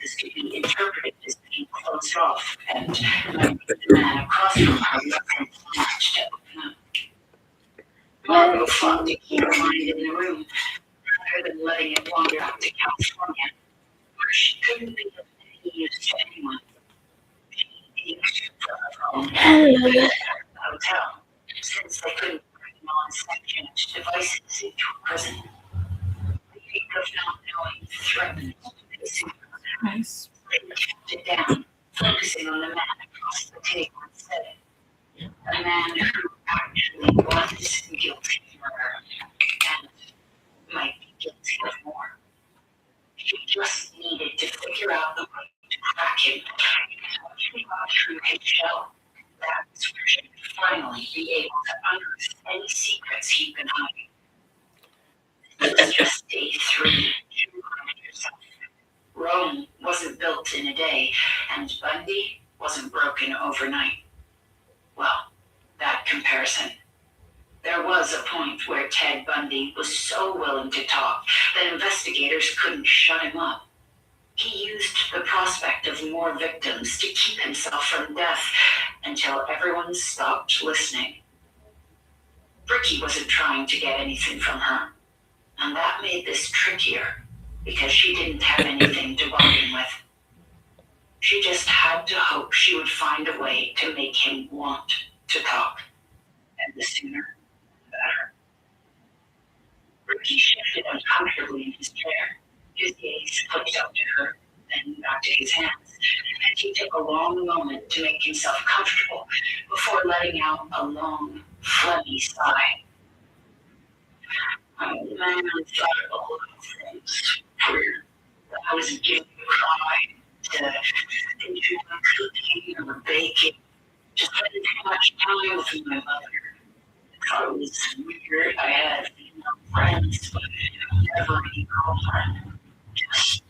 This could be interpreted as being closed off, and might make the man across from her less inclined to open up. Margot fought to keep her mind in the room, rather than letting it wander out to California, where she couldn't be of any use to anyone. She ached for her home and the hotel, since they couldn't bring non-sentient devices into a prison. The ache of not knowing threatened to consume her. Nice. They kept it down, focusing on the man across the table instead. A man who actually was guilty of murder and might be guilty of more. She just needed to figure out the way to crack him. Once she got through his shell, that's where she would finally be able to unearth any secrets he'd been hiding. It was just day 3. She reminded herself. Rome wasn't built in a day, and Bundy wasn't broken overnight. Well, that comparison. There was a point where Ted Bundy was so willing to talk that investigators couldn't shut him up. He used the prospect of more victims to keep himself from death until everyone stopped listening. Ricky wasn't trying to get anything from her, and that made this trickier because she didn't have anything to bargain with. She just had to hope she would find a way to make him want to talk, and the sooner the better. Ricky shifted uncomfortably in his chair. His gaze flicked up to her, then back to his hands, and he took a long moment to make himself comfortable before letting out a long, phlegmy sigh. I'm a man who thought of a lot of things. Where I was giving a cry to into cooking or baking, just spending too much time with my mother. I thought it was weird. I had female friends, but never any girlfriend. Just,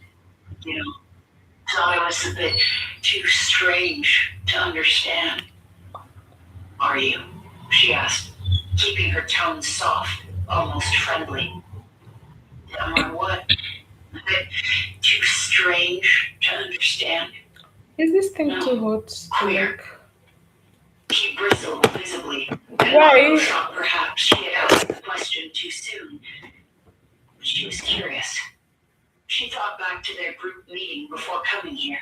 thought I was a bit too strange to understand. Are you? She asked, keeping her tone soft, almost friendly. Am I what? A bit too strange to understand? Is this thing No. too hot to Queer. like? He bristled visibly, and Why? Margot thought perhaps she had asked the question too soon. But she was curious. She thought back to their group meeting before coming here.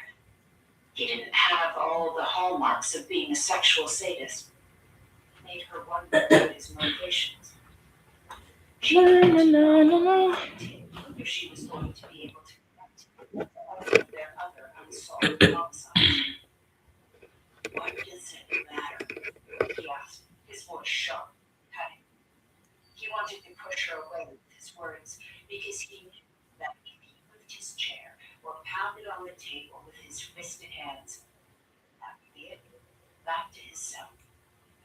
He didn't have all the hallmarks of being a sexual sadist. It made her wonder about his motivations. She wanted to know if she was going to be able to connect with all of their other unsolved homicides. What does it matter? He asked, his voice sharp, cutting. He wanted to push her away with his words because he knew that if he moved his chair or pounded on the table with his fisted hands, that would be it. Back to his cell.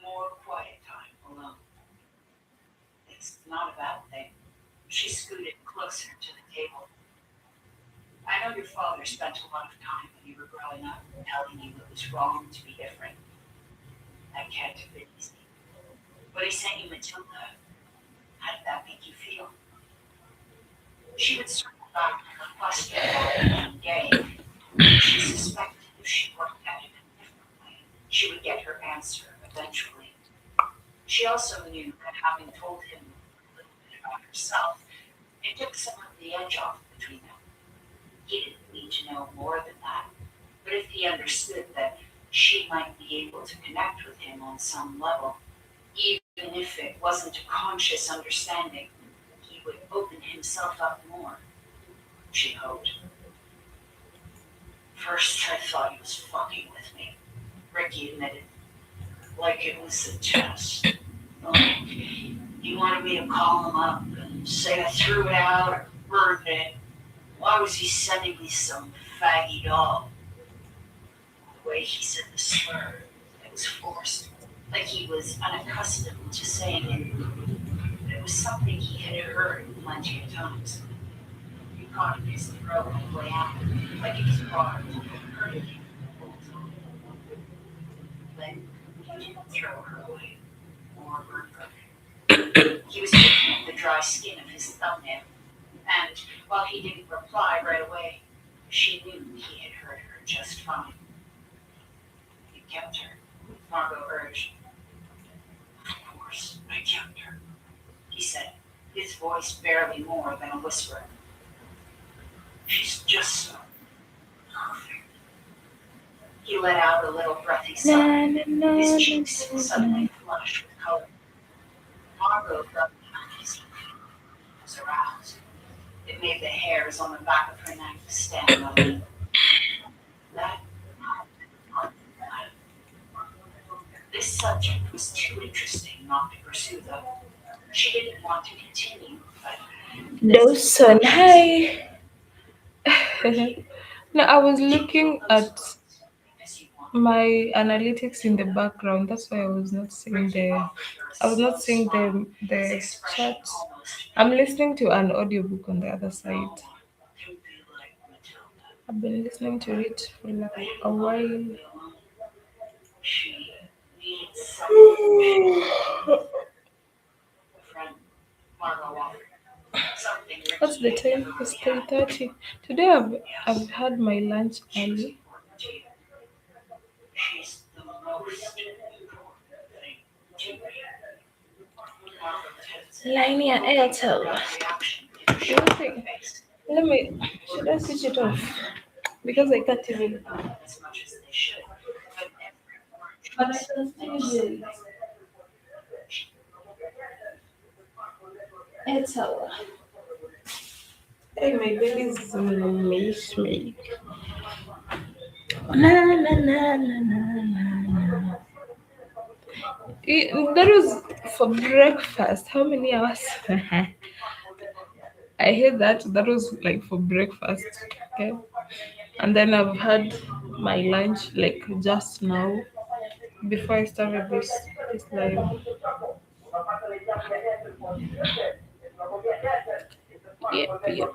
More quiet time alone. It's not a bad thing. She scooted closer to the table. I know your father spent a lot of time when you were growing up telling you it was wrong to be different. That can't have been easy. But he sent you Matilda. How did that make you feel? She would circle back to her question about being gay. She suspected if she looked at it in a different way, she would get her answer eventually. She also knew that having told him a little bit about herself, it took some of the edge off between them. He didn't need to know more than that, but if he understood that she might be able to connect with him on some level, even if it wasn't a conscious understanding, he would open himself up more, she hoped. First, I thought he was fucking with me, Ricky admitted, like it was a test. He wanted me to call him up and say I threw it out or burned it. Why was he sending me some faggy dog? The way he said the slur, it was forced, like he was unaccustomed to saying it. But it was something he had heard plenty of times. He caught in his throat on the way out, like it was hard, hurting him the whole time. Then he didn't throw her away, or burn her. He was picking at the dry skin of his thumbnail, and while he didn't reply right away, she knew he fine. You kept her, Margot urged. Of course, I kept her, he said, his voice barely more than a whisper. She's just so perfect. He let out a little breathy sigh, his cheeks suddenly flushed with color. Margot felt his was aroused. It made the hairs on the back of her neck stand on end. That this subject was too interesting not to pursue, though. She didn't want to continue, but Dawson, hi. No, I was looking at as you want. my analytics in the background. That's why I was not seeing the. I was not seeing His the expression chat. almost I'm listening to an audiobook on the other side. can be like Matilda. I've been listening to it for I like a didn't want her to while. be alone. She needed someone she could lean on. A friend, Margot offered. Something What's Ricky the had never time? really It's had. 3:30. Today I've Yes, had my lunch she was early. important to you. She's the most important thing to me. Margaret hesitated, Linear looking for Airtel. a gut reaction to Do show you on her think? face. Let me. Should I switch it off? Because I can't even. As much as they should, but every word But I choice can meant still hear it. something. She Airtel. Hey, my belly is me. Na na na na na na. That was for breakfast. How many hours? I hate that. That was like for breakfast. Okay. And then I've had my lunch like just now before I started this live. Yep, yep.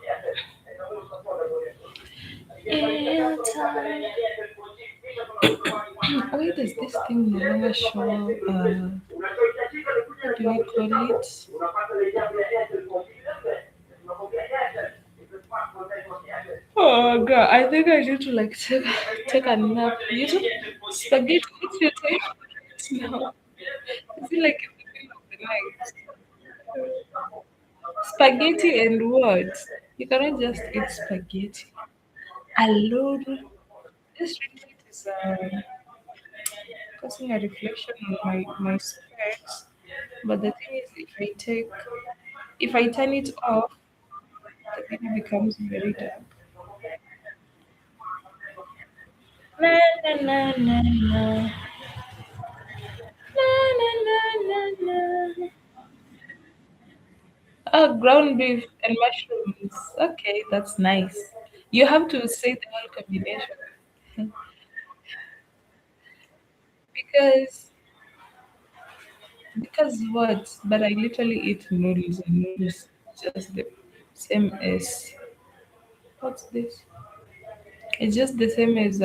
Airtime. Why does this thing no longer show? What do we call it? Oh god, I think I need to like take a nap. You know, spaghetti. What's your time now? Is it like in the middle of the night? Spaghetti and what? You cannot just eat spaghetti alone. This ring light is causing a reflection on my specs. But the thing is, if I turn it off, the video becomes very dark. Na na na na na na na na na na. Oh, ground beef and mushrooms. Okay, that's nice. You have to say the whole combination because because what? But I literally eat noodles and noodles just the same as what's this? It's just the same as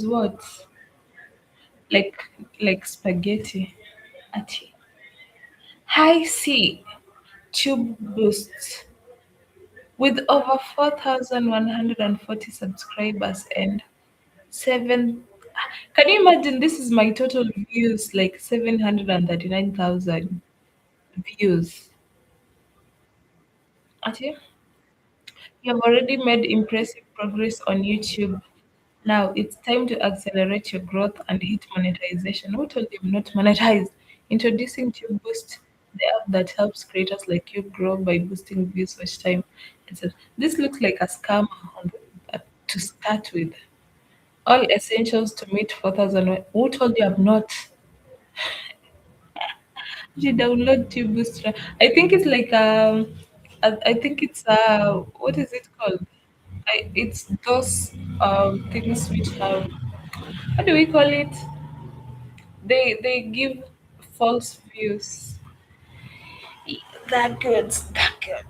what? Like like spaghetti. Achi. High C tube boosts with over 4,140 subscribers and seven. Can you imagine? This is my total views, like 739,000 views. Ati, you have already made impressive progress on YouTube. Now it's time to accelerate your growth and hit monetization. Who told you not to monetize? Introducing Tube Boost, the app that helps creators like you grow by boosting views, watch time, etc. This looks like a scam to start with. All essentials to meet 4,000. Who told you I've not? You download Tube Boost. I think it's like I think it's what is it called? It's those things which have, what do we call it? They give false views. That good, that good.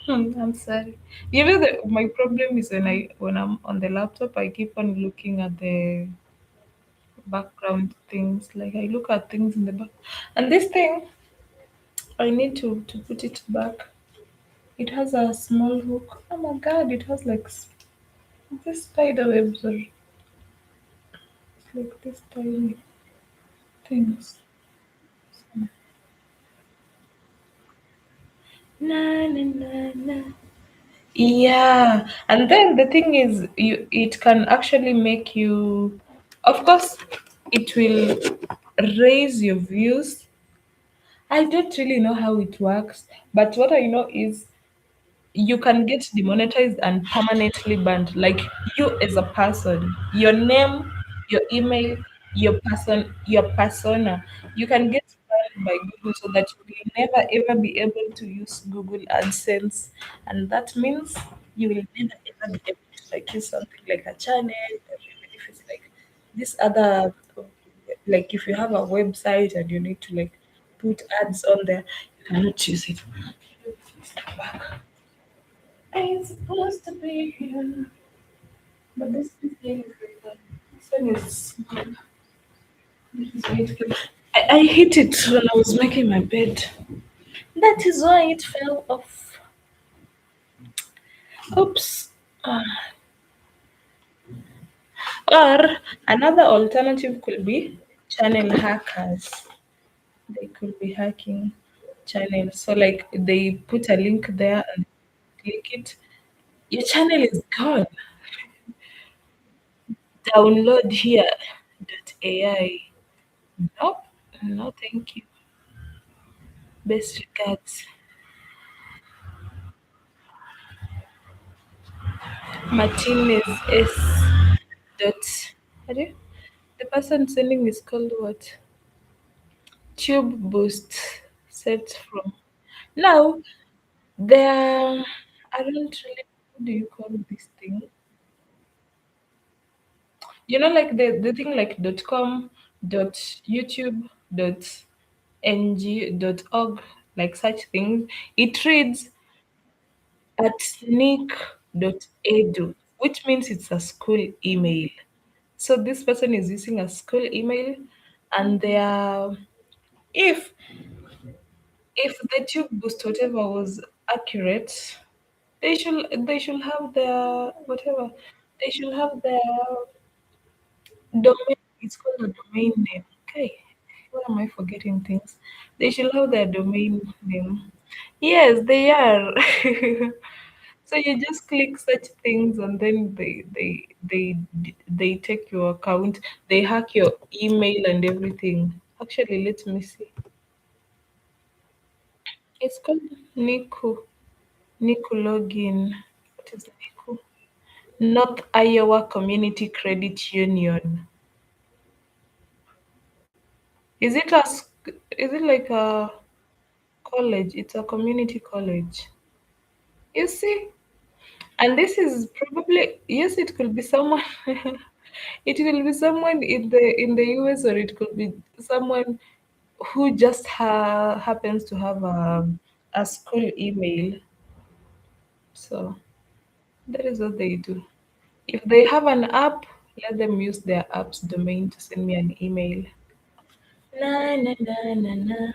I'm sorry. You know that my problem is when I'm on the laptop, I keep on looking at the background things. Like I look at things in the back, and this thing I need to put it back. It has a small hook. Oh my god! It has like These spider webs are like these tiny things. Na na na na. Yeah, and then the thing is, it can actually make you. Of course, it will raise your views. I don't really know how it works, but what I know is you can get demonetized and permanently banned. Like you as a person, your name, your email, your persona, you can get banned by Google so that you will never ever be able to use Google AdSense, and that means you will never ever be able to like use something like a channel, or even if it's like this other, like if you have a website and you need to like put ads on there, you cannot use it. Step back. I'm supposed to be here, but this thing is like that. This one is small. This is why it fell. I hit it when I was making my bed. That is why it fell off. Oops. Or another alternative could be channel hackers. They could be hacking channels. So like they put a link there and click it. Your channel is gone. Download here. .ai. Nope. No, thank you. Best regards, Martinez S. Dot. What do you- The person sending is called what? Tube Boost. Set from. Now, there. I don't really. What do you call this thing? You know, like the thing like .com, .youtube, .ng, .org, like such things. It reads at nick.edu, which means it's a school email. So this person is using a school email, and they are if the tube boost whatever was accurate, they should have their whatever they should have their domain. It's called a domain name. Okay, what am I forgetting things? They should have their domain name. Yes, they are. So you just click such things, and then they take your account, they hack your email and everything. Actually, let me see. It's called Niku. Niku login. What is Niku? North Iowa Community Credit Union. Is it is it like a college? It's a community college. You see? And this is probably, yes, it could be someone. It will be someone in the US, or it could be someone who just happens to have a school email. So that is what they do. If they have an app, let them use their app's domain to send me an email. Na na na na na.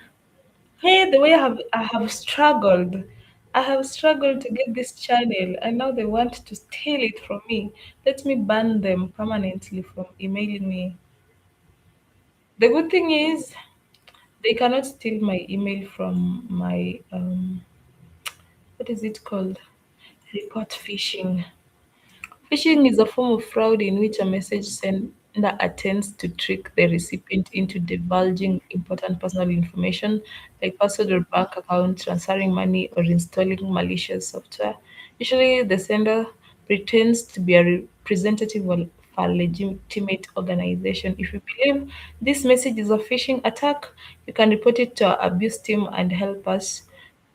Hey, the way I have struggled. I have struggled to get this channel, and now they want to steal it from me. Let me ban them permanently from emailing me. The good thing is they cannot steal my email from my what is it called? Report phishing. Phishing is a form of fraud in which a message sender attempts to trick the recipient into divulging important personal information like password or bank account, transferring money, or installing malicious software. Usually, the sender pretends to be a representative of a legitimate organization. If you believe this message is a phishing attack, you can report it to our abuse team and help us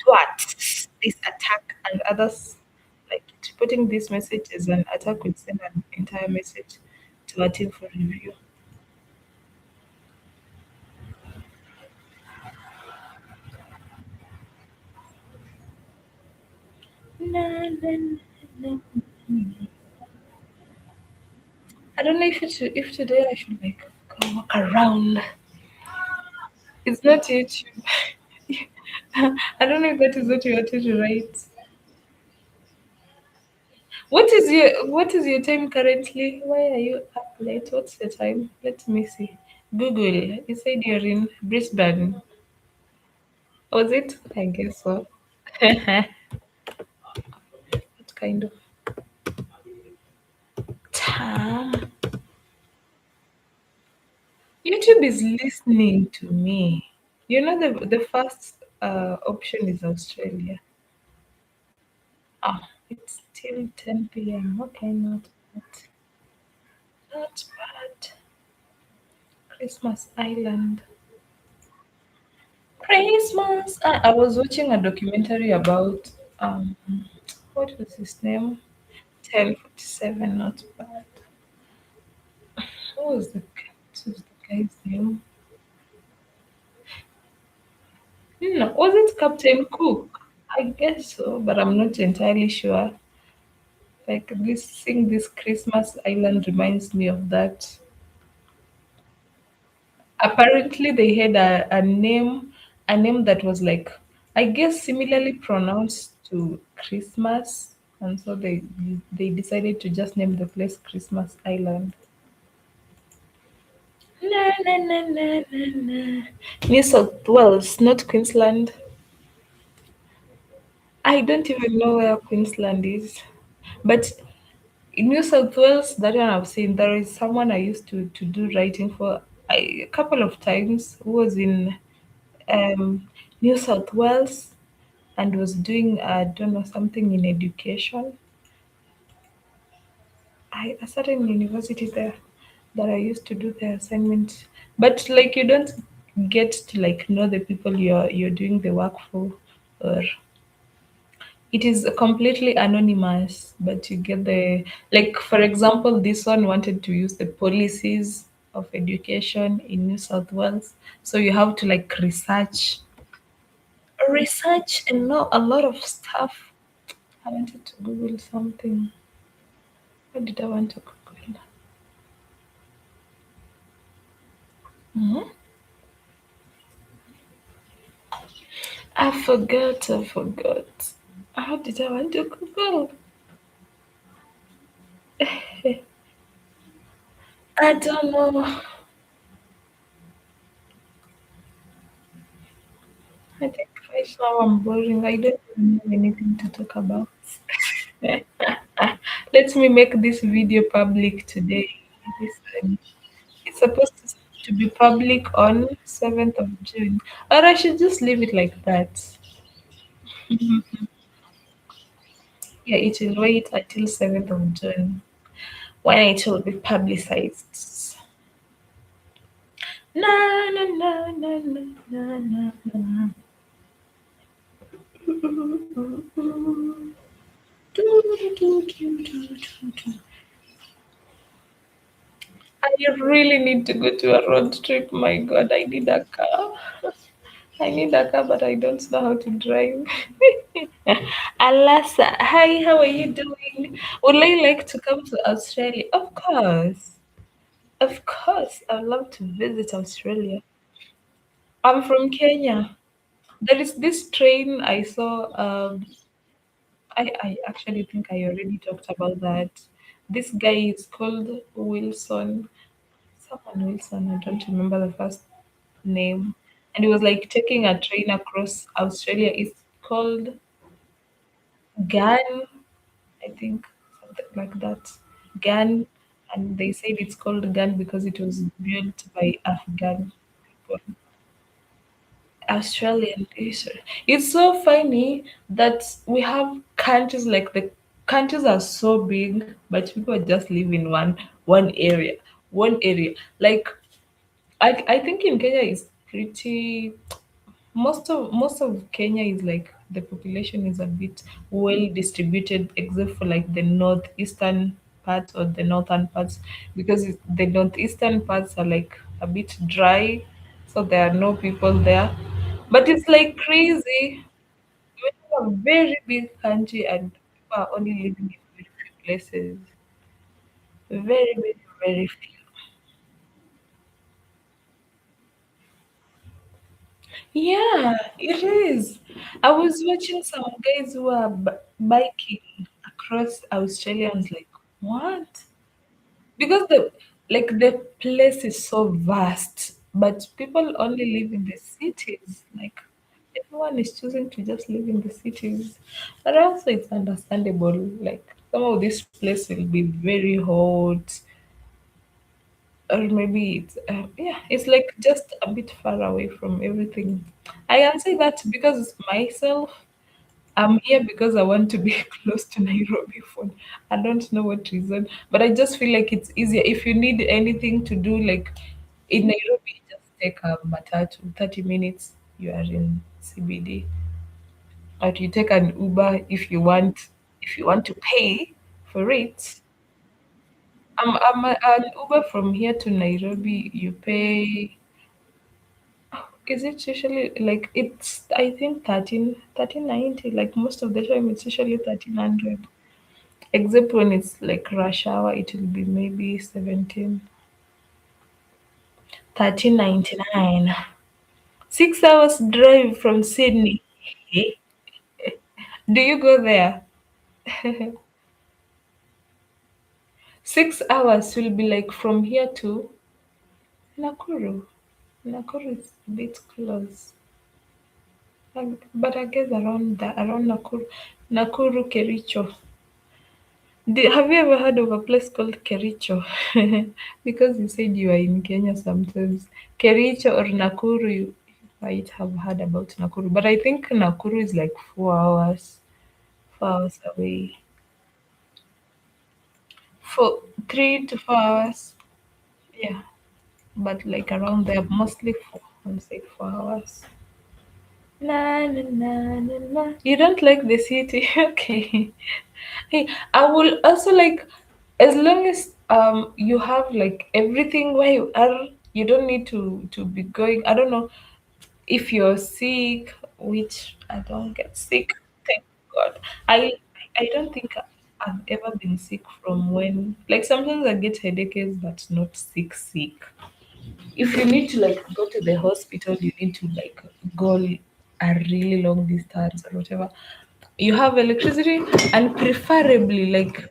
thwart this attack and others. Like putting this message as an attack will send an entire message to a team for review. Na, na, na, na. I don't know if today I should like go walk around. It's not YouTube. I don't know if that is what you wanted to write. What is your time currently? Why are you up late? What's the time? Let me see. Google. You said you're in Brisbane. Was it? I guess so. What kind of time? YouTube is listening to me. You know the first option is Australia. Ah, it's still 10 p.m. Okay, not bad. Not bad. Christmas Island. Christmas. I was watching a documentary about what was his name? 1047. Not bad. What was the guy's name? No, was it Captain Cook? I guess so, but I'm not entirely sure. Like this seeing this Christmas Island reminds me of that. Apparently they had a name that was like, I guess, similarly pronounced to Christmas, and so they decided to just name the place Christmas Island. Na, na, na, na, na, na. New South Wales, not Queensland. I don't even know where Queensland is, but in New South Wales, that one I've seen. There is someone I used to do writing for a couple of times who was in New South Wales and was doing, I don't know, something in education. A certain university there that I used to do the assignment. But like you don't get to like know the people you're doing the work for, or it is completely anonymous, but you get the, like, for example, this one wanted to use the policies of education in New South Wales. So you have to like research and know a lot of stuff. I wanted to Google something. What did I want to Google? Mhm. I forgot. How did I want to Google? I don't know. I think right now I'm boring. I don't even have anything to talk about. Let me make this video public today. This time. It's supposed to be public on 7th of June. Or I should just leave it like that. Yeah, it will wait until 7th of June when it will be publicized. Na na na na na na na na. I really need to go to a road trip. My God, I need a car. I need a car, but I don't know how to drive. Alasa, hi, how are you doing? Would I like to come to Australia? Of course. Of course. I'd love to visit Australia. I'm from Kenya. There is this train I saw. I actually think I already talked about that. This guy is called Wilson. Someone Wilson, I don't remember the first name. And he was like taking a train across Australia. It's called GAN, I think, something like that. GAN, and they said it's called GAN because it was built by Afghan people. Australian Asia. It's so funny that we have countries like the countries are so big, but people just live in one area. One area. Like I think in Kenya is pretty most of Kenya is like the population is a bit well distributed except for like the northeastern part or the northern parts because the northeastern parts are like a bit dry, so there are no people there. But it's like crazy. We have a very big country and people are only living in very few places. Very, very, very few. Yeah, it is. I was watching some guys who are biking across Australia. I was like, what? Because the place is so vast, but people only live in the cities. Like everyone is choosing to just live in the cities. But also it's understandable. Like some of this place will be very hot, or maybe it's yeah, it's like just a bit far away from everything. I can say that because myself, I'm here because I want to be close to Nairobi for I don't know what reason, but I just feel like it's easier if you need anything to do. Like in Nairobi, just take a matatu, 30 minutes, you are in CBD, or you take an Uber if you want to pay for it. An Uber from here to Nairobi, you pay. Is it usually like it's I think 1390, like most of the time it's usually 1300. Except when it's like rush hour, it will be maybe 1399. 6 hours drive from Sydney. Eh? Do you go there? 6 hours will be like from here to Nakuru. Nakuru is a bit close. But I guess around Nakuru, Kericho. Have you ever heard of a place called Kericho? Because you said you are in Kenya sometimes. Kericho or Nakuru, you might have heard about Nakuru. But I think Nakuru is like 4 hours, 4 hours away. For 3 to 4 hours. Yeah. But like around there, mostly four, I'll say 4 hours. Na, na, na, na, na. You don't like the city? Okay. Hey, I will also like as long as you have like everything where you are, you don't need to be going. I don't know if you're sick, which I don't get sick. Thank God. I don't think I've ever been sick from when like sometimes I get headaches but not sick. If you need to like go to the hospital, you need to like go a really long distance or whatever. You have electricity and preferably like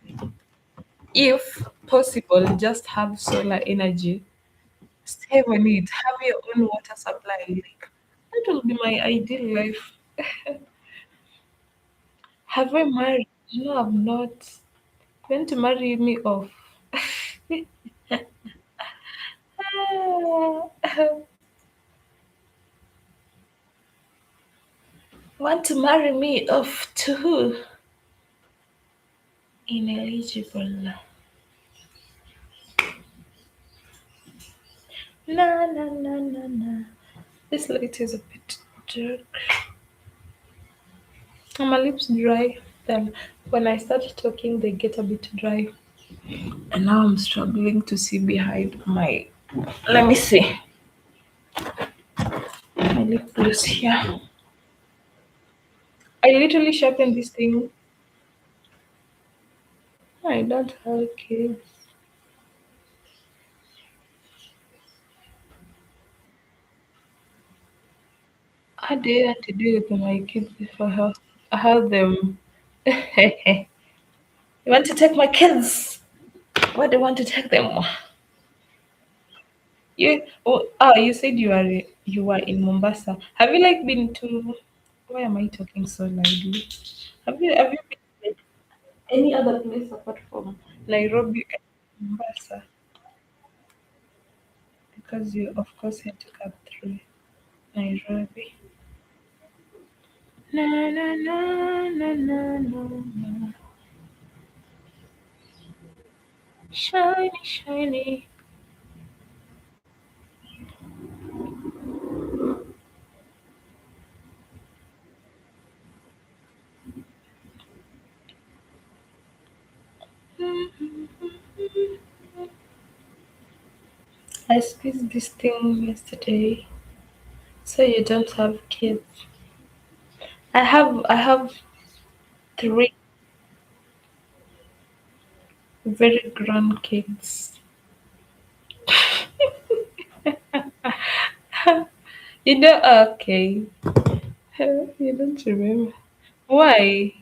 if possible just have solar energy. Save on it. Have your own water supply. Like that will be my ideal life. Have I married? No, I'm not. Going to marry me off. Want to marry me off to who? Ineligible. Na na na na na. This light is a bit dark. And my lips dry. Then when I start talking, they get a bit dry. And now I'm struggling to see behind my. Let me see. My lip gloss here. I literally sharpened this thing. I don't have kids. I did have to do it with my kids if I have them. You want to take my kids? Where do you want to take them? You said you are in Mombasa. Have you like been to? Why am I talking so loudly? Have you been like any other place apart from Nairobi and Mombasa? Because you of course had to come through Nairobi. Na na na na na na na. Shiny, shiny. I squeezed this thing yesterday, so you don't have kids. I have three very grown kids. You know, okay. You don't remember. Why?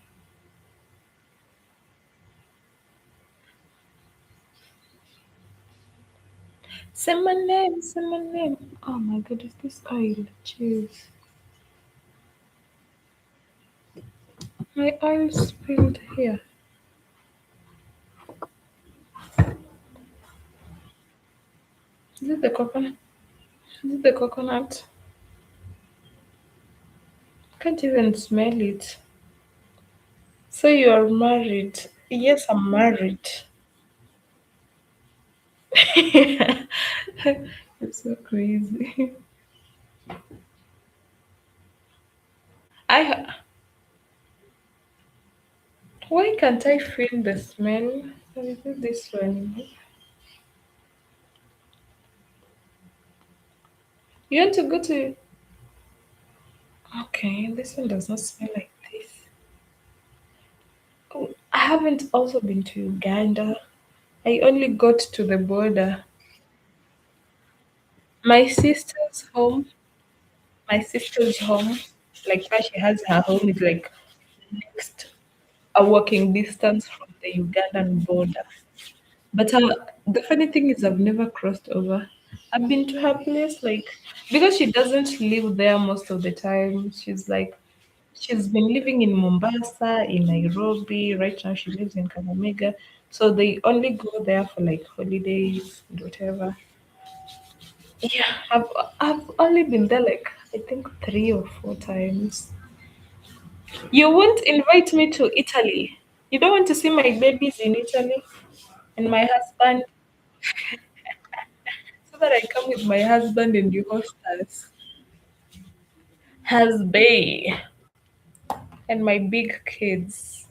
Say my name, say my name. Oh my god, is this oil? Jeez. My oil spilled here. Is it the coconut? Is it the coconut? Can't even smell it. So you are married? Yes, I'm married. It's so crazy. I Why can't I feel the smell? Or is it this one? You want to go to? Okay, this one does not smell like this. Oh, I haven't also been to Uganda. I only got to the border. My sister's home, my sister's home, like where she has her home is like next a walking distance from the Ugandan border. But the funny thing is, I've never crossed over. I've been to her place, like, because she doesn't live there most of the time. She's been living in Mombasa, in Nairobi. Right now, she lives in Kakamega. So they only go there for like holidays and whatever. Yeah, I've only been there like I think 3 or 4 times. You won't invite me to Italy. You don't want to see my babies in Italy and my husband, so that I come with my husband and you host us. Husband and my big kids.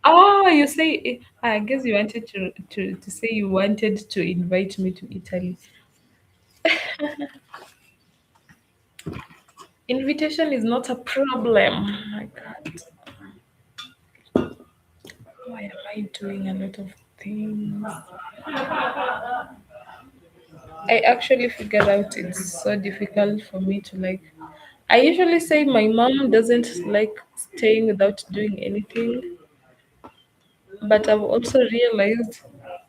Oh, you say I guess you wanted to say you wanted to invite me to Italy. Invitation is not a problem. Oh my God, why am I doing a lot of things? I actually figured out it's so difficult for me to like. I usually say my mom doesn't like staying without doing anything, but I've also realized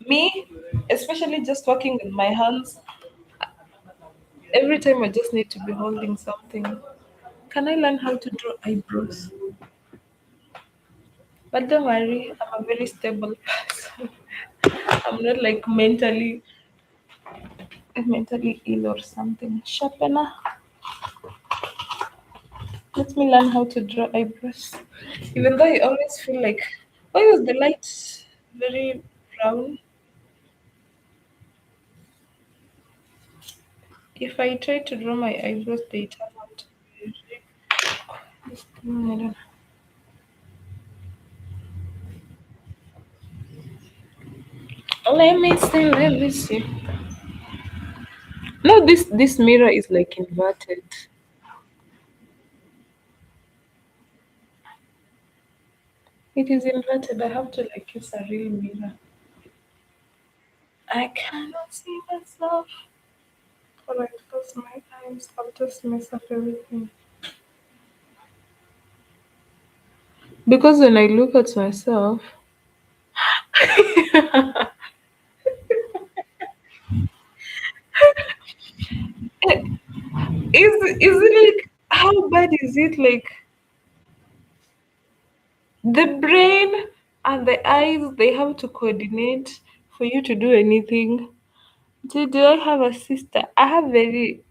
me, especially just working with my hands, every time I just need to be holding something. Can I learn how to draw eyebrows? But don't worry, I'm a very stable person. I'm not like mentally ill or something. Sharpener. Let me learn how to draw eyebrows. Even though I always feel like, why was the light very brown? If I try to draw my eyebrows, they turn out very. I don't know. Let me see. Let me see. No, this mirror is like inverted. It is inverted. I have to like use a real mirror. I cannot see myself. Alright, close my eyes. I'll just mess up everything. Because when I look at myself, is it like how bad is it? Like the brain and the eyes, they have to coordinate for you to do anything. Do I have a sister? I have very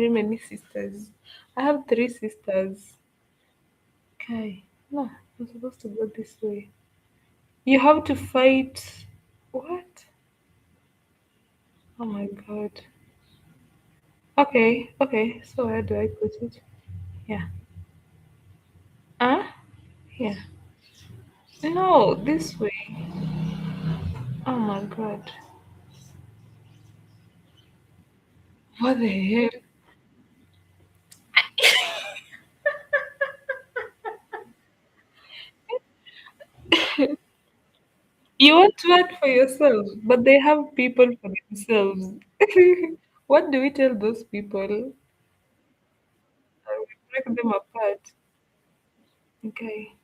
many sisters. I have 3 sisters. Okay. No, I'm supposed to go this way. You have to fight. What? Oh my god. Okay, okay. So where do I put it? Yeah. Huh? Yeah. No, this way. Oh my god. What the hell? You want to act for yourself, but they have people for themselves. What do we tell those people? I will break them apart. Okay.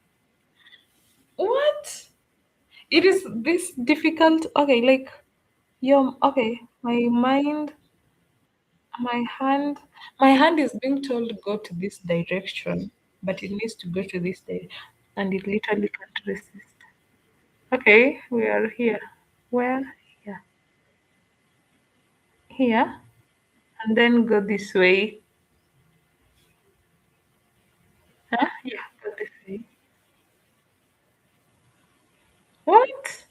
What? It is this difficult. Okay, like your okay. My hand is being told go to this direction, but it needs to go to this day, and it literally can't resist. Okay, we are here. Where? Here. Here, and then go this way. Huh? Yeah, go this way. What?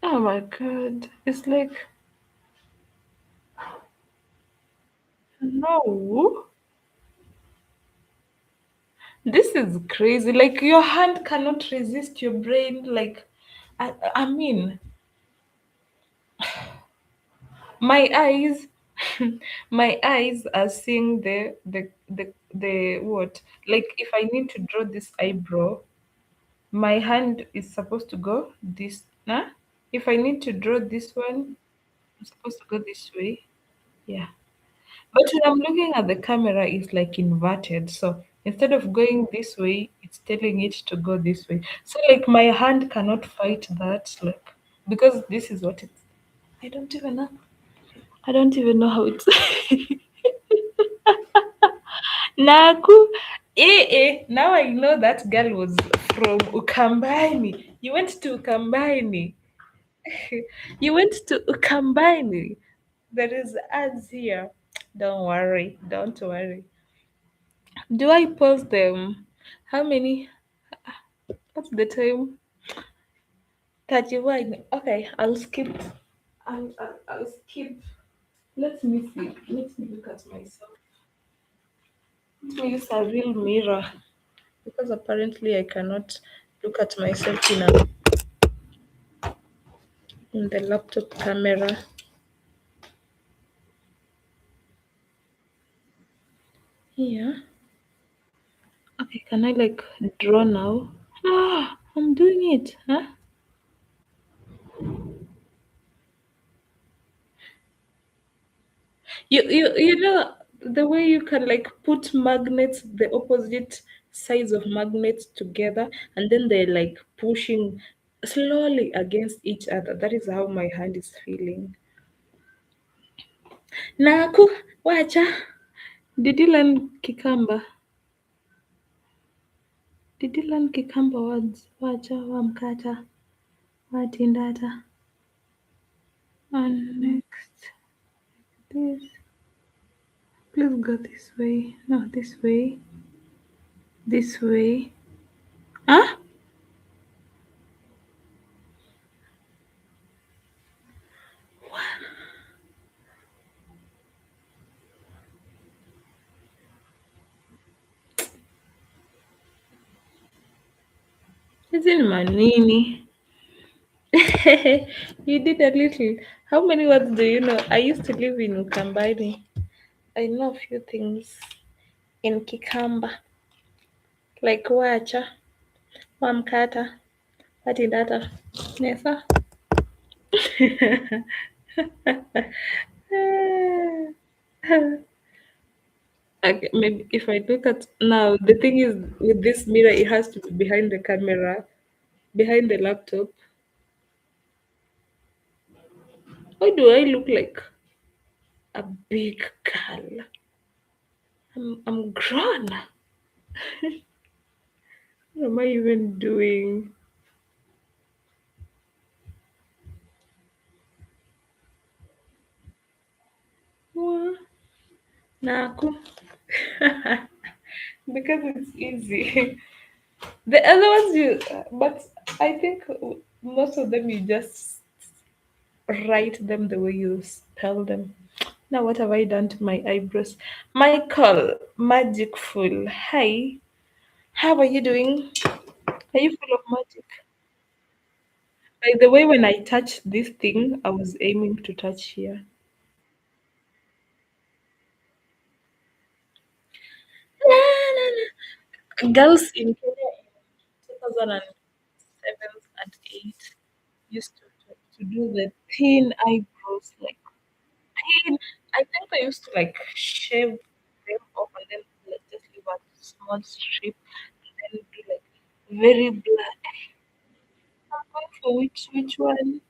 Oh my god! It's like no. This is crazy. Like your hand cannot resist your brain. Like, I mean, my eyes, my eyes are seeing the what? Like if I need to draw this eyebrow, my hand is supposed to go this. Nah? If I need to draw this one, I'm supposed to go this way. Yeah. But when I'm looking at the camera, it's like inverted. So instead of going this way, it's telling it to go this way. So like my hand cannot fight that, like because this is what it's. I don't even know. I don't even know how it's. Naku, now I know that girl was from Ukambani. You went to Ukambani. You went to Ukambani. There is ads here. Don't worry. Don't worry. Do I post them? How many? What's the time? 31. Okay, I'll skip. I'll skip. Let me see. Let me look at myself. Let me use a real mirror because apparently I cannot look at myself in the laptop camera. Yeah. Okay, can I like draw now? Ah, I'm doing it. Huh? You know the way you can like put magnets, the opposite sides of magnets together, and then they're like pushing slowly against each other. That is how my hand is feeling. Naku, wacha. Did you learn Kikamba? Did you learn Kikamba words? Wacha, wamkata, watindata. And next, this. Please go this way. No, this way. This way. Huh? Isn't manini? You did a little. How many words do you know? I used to live in Ukambani. I know a few things in Kikamba, like wacha, wamkata, watindata. Nesa. Okay, maybe if I look at now, the thing is with this mirror, it has to be behind the camera, behind the laptop. Why do I look like a big girl? I'm grown. What am I even doing? What? Naku. Because it's easy. The other ones you, but I think most of them you just write them the way you spell them. Now, what have I done to my eyebrows? Michael, Magicful. Hi, how are you doing? Are you full of magic? By the way, when I touched this thing, I was aiming to touch here. Na, na, na. Girls in Kenya in 2007 and 8 used to do the thin eyebrows, like thin. I think they used to like shave them off and then small strip and then do like very black. I'm going for which one?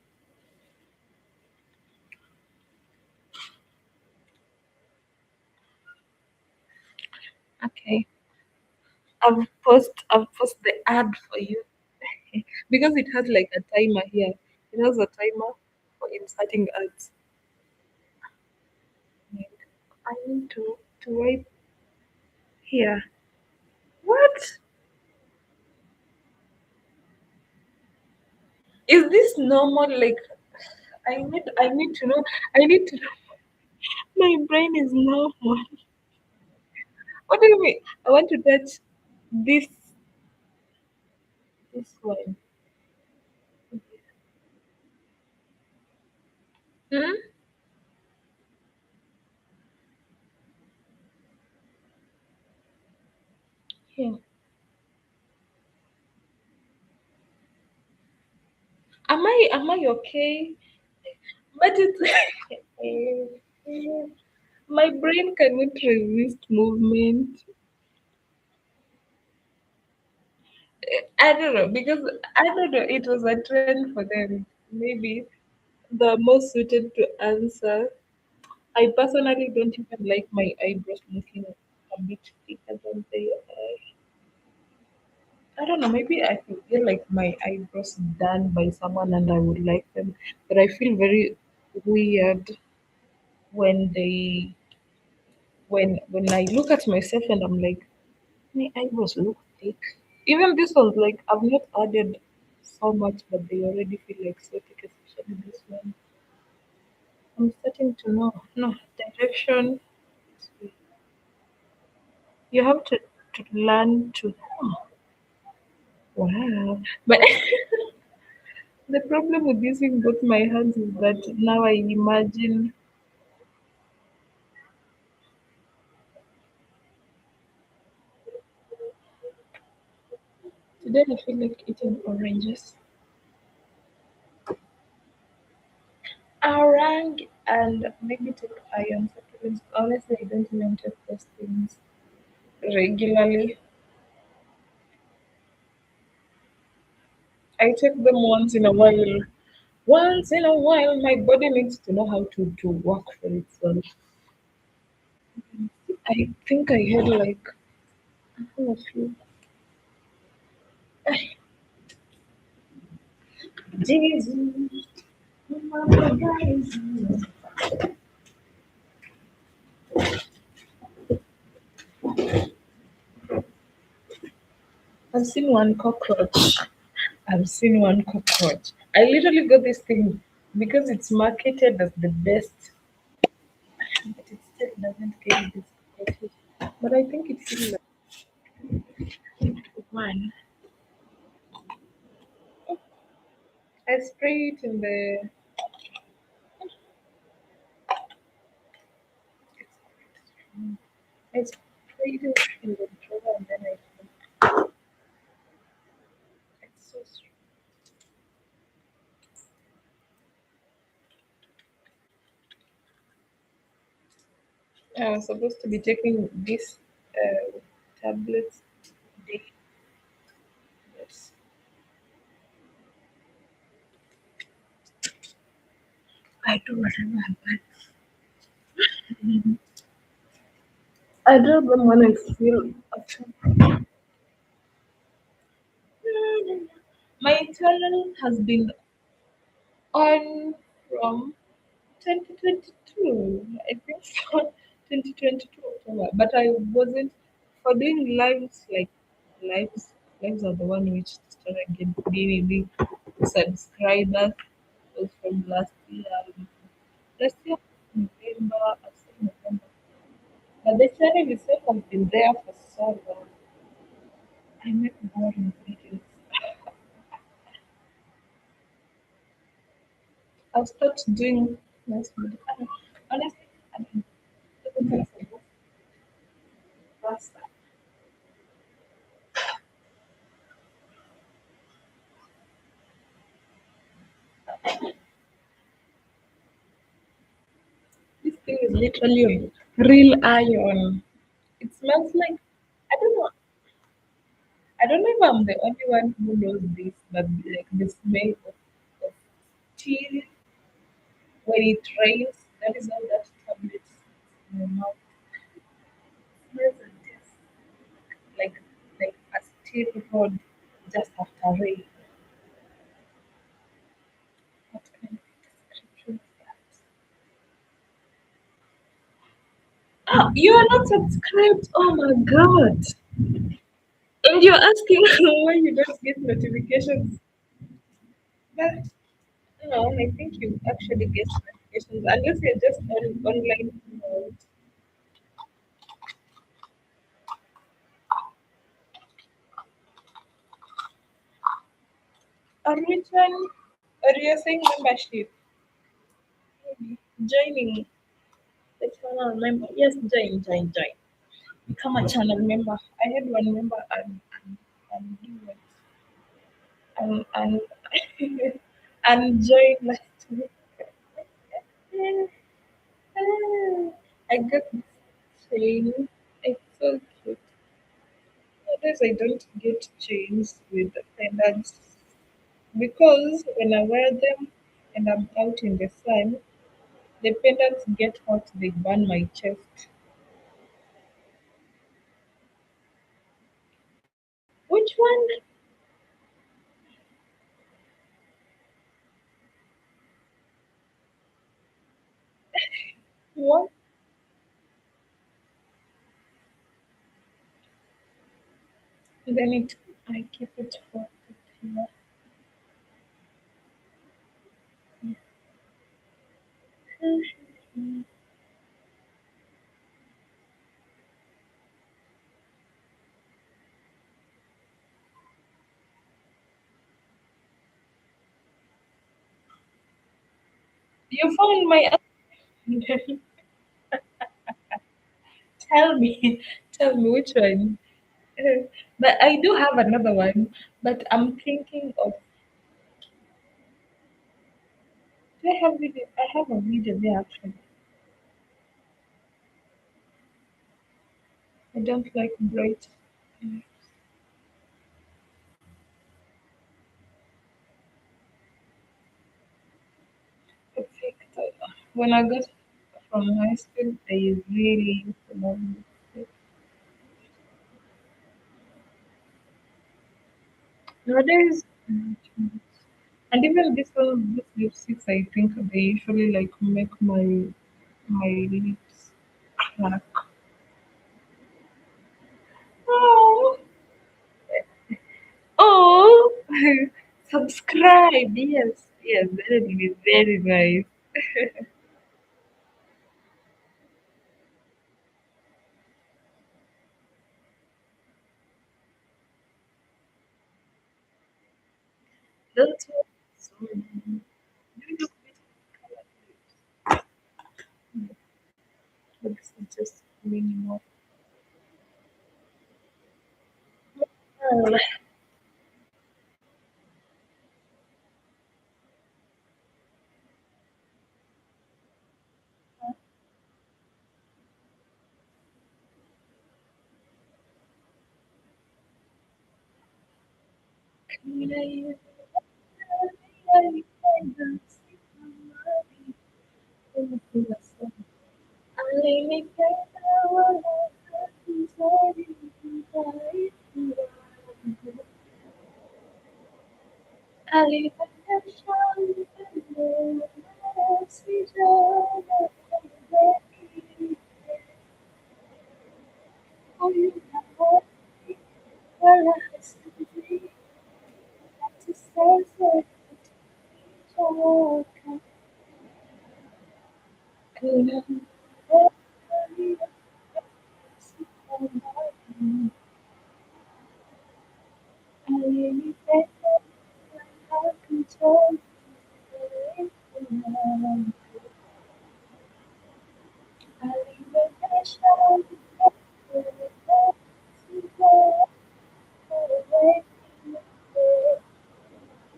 Okay. I've post the ad for you because it has like a timer here. It has a timer for inserting ads. Like, I need to write here. What is this normal? Like I need to know. I need to know. My brain is normal. What do you mean? I want to touch this this one. Hmm? Here. Am I okay? But it's my brain cannot resist movement. I don't know because I don't know. It was a trend for them. Maybe the most suited to answer. I personally don't even like my eyebrows looking a bit thicker than they are. I don't know. Maybe I could get like my eyebrows done by someone and I would like them, but I feel very weird when they when I look at myself and I'm like, my eyebrows look thick. Even this one's like I've not added so much, but they already feel like so thick, especially this one. I'm starting to know. No direction. You have to learn to. Oh, wow. But the problem with using both my hands is that now I imagine today I feel like eating oranges. Orang and maybe take iron supplements. Honestly, I don't even take those things regularly. I take them once in a while. Once in a while, my body needs to know how to work for itself. I think I had like a few. Jesus. I've seen one cockroach. I've seen one cockroach. I literally got this thing because it's marketed as the best, but it still doesn't get this quality. But I think it's still like one. I spray it in the. I sprayed it in the drawer and then it's so strong. I was supposed to be taking these tablets daily. Yes. I do whatever I want. I do them when I feel upset. My internal has been on from 2022. I think so. 2022 October. But I wasn't for doing lives like lives. Lives are the one which started getting maybe subscribers was from last year. Last year, November, I think November. But the channel itself has been there for so long. I make boring videos. I'll start doing nice videos. Honestly, I mean, that's this thing is literally real iron. It smells like I don't know. I don't know if I'm the only one who knows this, but like the smell of tea when it rains, that is how that tablet in my mouth smells and tastes like like a steel rod just after rain. What kind of description is that? Ah, you are not subscribed. Oh my god! And you're asking why you don't get notifications. But no, I think you actually get notifications unless you're just online. Or which one? Or you're saying membership? Maybe. Joining the channel member. Yes, join. Become a channel member. I had one member and he went and and joined last week. I got this chain. It's so cute. Nowadays I don't get chains with the pendants because when I wear them and I'm out in the sun, the pendants get hot, they burn my chest. Which one? What? Then it I keep it for here. You found my tell me. Tell me which one. But I do have another one, but I'm thinking of do I have video? I have a video there actually. I don't like bright effect. When I got from high school, I really used to love lipstick. Nowadays, and even this lipsticks, I think they usually like make my lips crack. Oh, oh, subscribe. Yes, that would be very nice. Don't you? So, you look but this is just minimal. Well, can I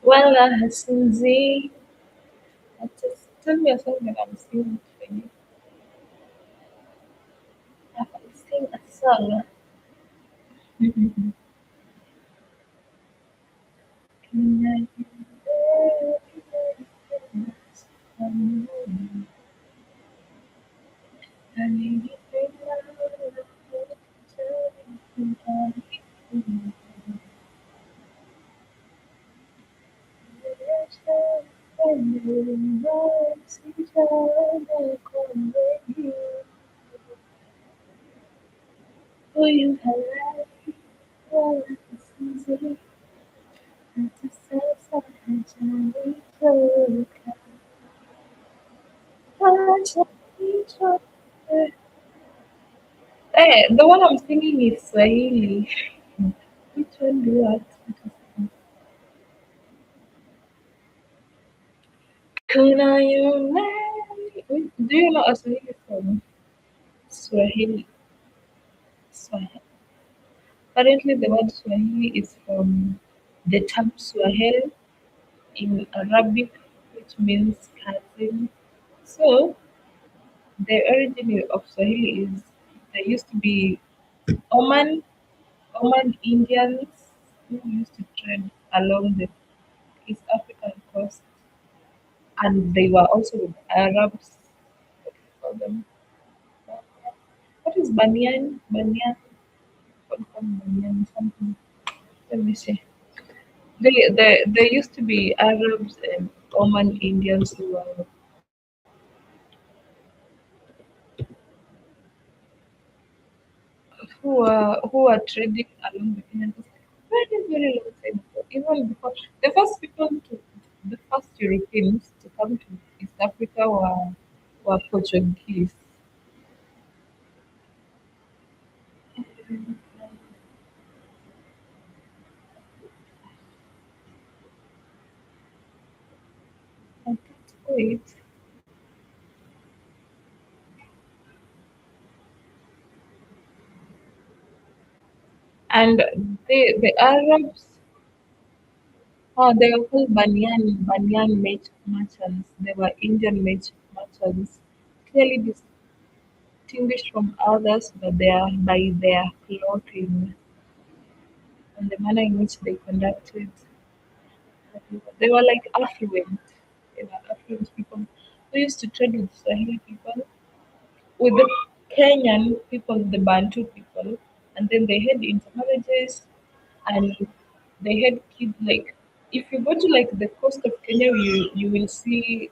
Well, Susie, just tell me a song that I'm singing for you. I'm song. The one I'm singing is Swahili. Which one do you want me to sing? Kuna Yunani. Do you know a Swahili song? Swahili. Swahili. Apparently, the word Swahili is from the term Swahili in Arabic, which means cousin. So, the origin of Swahili is there used to be Oman, Oman Indians who used to trade along the East African coast, and they were also with Arabs. What do you call them? What is Banyan? Banyan? What do you call Banyan? Something. Let me see. There used to be Arabs and Oman Indians who were trading along the Kenyan coast very long time ago. Even before the first Europeans to come to East Africa were Portuguese. I can't wait. And the Arabs, they were called Banyan merchants. They were Indian merchants, clearly distinguished from others by their clothing and the manner in which they conducted. They were like affluent. They were affluent people who used to trade with Swahili people, with the Kenyan people, the Bantu people, and then they had intermarriages and they had kids. Like if you go to like the coast of Kenya, you will see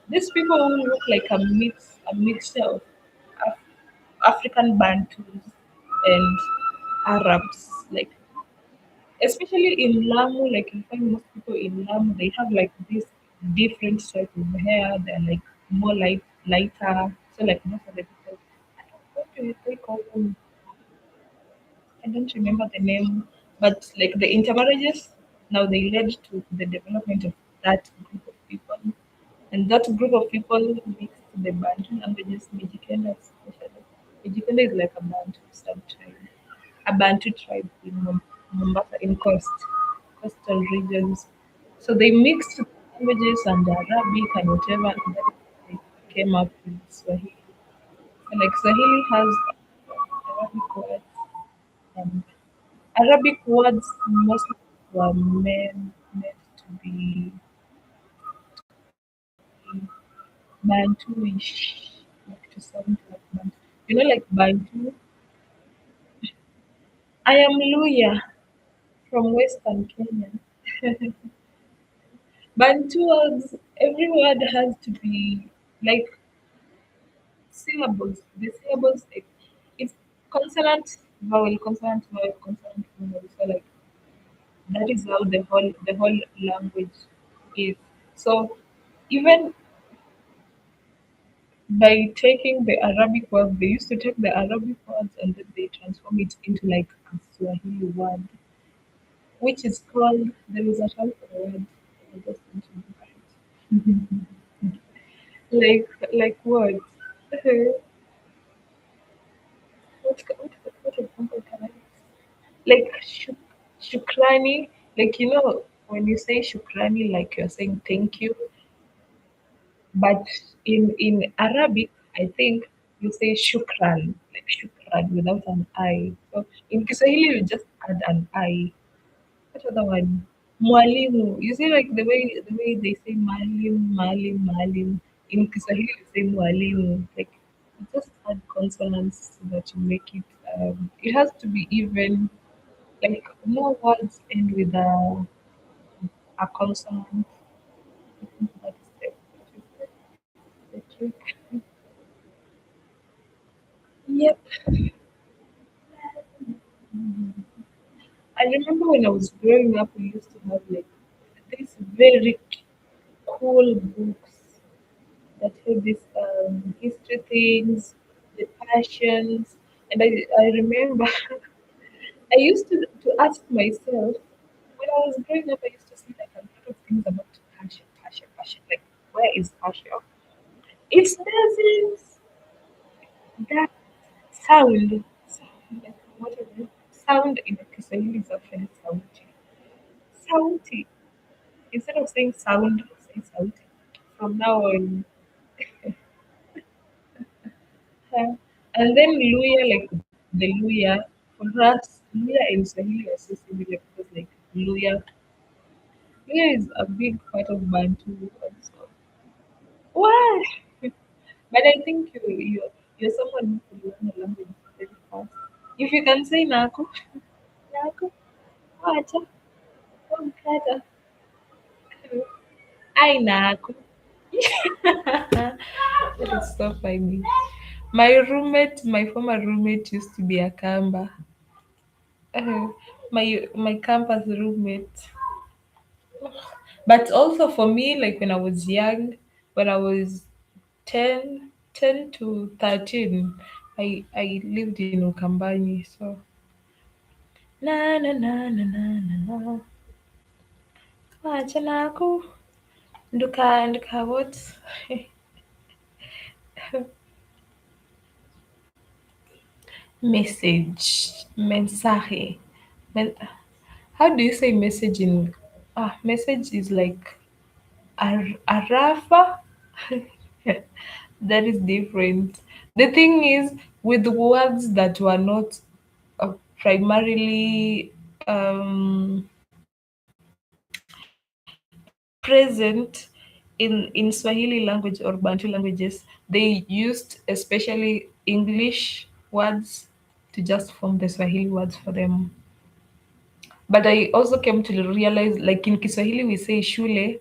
these people who look like a mixture of Af- African Bantus and Arabs. Like especially in Lamu, like you find most people in Lamu, they have like this different stripe of hair. They're like more lighter. So like most of the people, what do they call them? I don't remember the name, but like the intermarriages, now they led to the development of that group of people. And that group of people mixed the Bantu languages, Mijikenda especially. Mijikenda is like a Bantu sub-tribe, a Bantu tribe in Mombasa, in coastal regions. So they mixed languages and Arabic and whatever, and then they came up with Swahili. And like Swahili has Arabic words, and Arabic words mostly were meant to be Bantu-ish, like to sound like Bantu. You know, like Bantu. I am Luya from Western Kenya. Bantu words, every word has to be like syllables. The syllables, like, it's consonant, vowel, consonant, vowel. So like that is how the whole language is. So even by taking the Arabic words, they used to take the Arabic words and then they transform it into like a Swahili word, which is called, there is a term for the word. I just want to remember it. Like words. What example can I use? Like shukrani, like when you say shukrani, like you're saying thank you, but in Arabic, I think you say shukran, like shukran. Alfred without an I. So in Kiswahili, you just add an I. What other one? Mwalimu. You see, like the way they say malim, malim, malim. In Kiswahili, you say mwalimu. Like you just add consonants so that you make it. It has to be even. Like no words end with a consonant. That is the trick. Yep. I remember when I was growing up, we used to have like these very cool books that had these history things, the passions, and I remember I used to ask myself when I was growing up, I used to see like a lot of things about passion, passion, passion. Like where is passion? It doesn't that sound, sound like what is it? Sound in Kiswahili is actually sauti. Sauti. Instead of saying sound, say sauti. From now on, and then Luya, like the Luya, for us, Luya and Swahili are so similar because like Luya is a big part of Bantu also. Why? But I think you're someone who can learn a language very fast. If you can say Naku, Naku, Wacha, Mkata, I Naku. That is so funny. My former roommate used to be a Kamba. My campus roommate. But also for me, like when I was young, when I was 10 to 13, I lived in Ukambani. So, na na na na na na na. Wacha nako. Nduka what? Message. Mensaje. Men- How do you say message in. Message is like Arafa. That is different. The thing is, with words that were not primarily present in Swahili language or Bantu languages, they used especially English words to just form the Swahili words for them. But I also came to realize, like in Kiswahili, we say shule,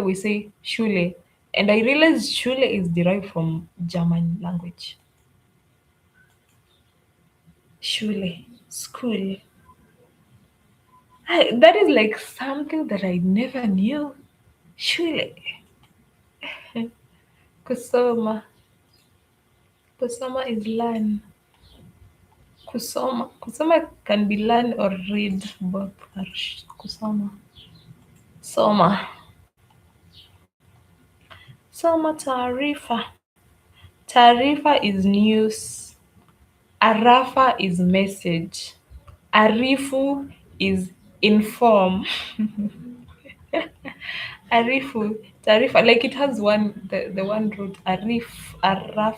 we say shule. And I realized shule is derived from German language. Shule, school. That is like something that I never knew. Shule, kusoma. Kusoma is learn. Kusoma can be learn or read, both are kusoma. Soma. Soma taarifa. Taarifa is news. Arafa is message. Arifu is inform. Arifu, Tarifa, like it has the one root. Arif, Araf,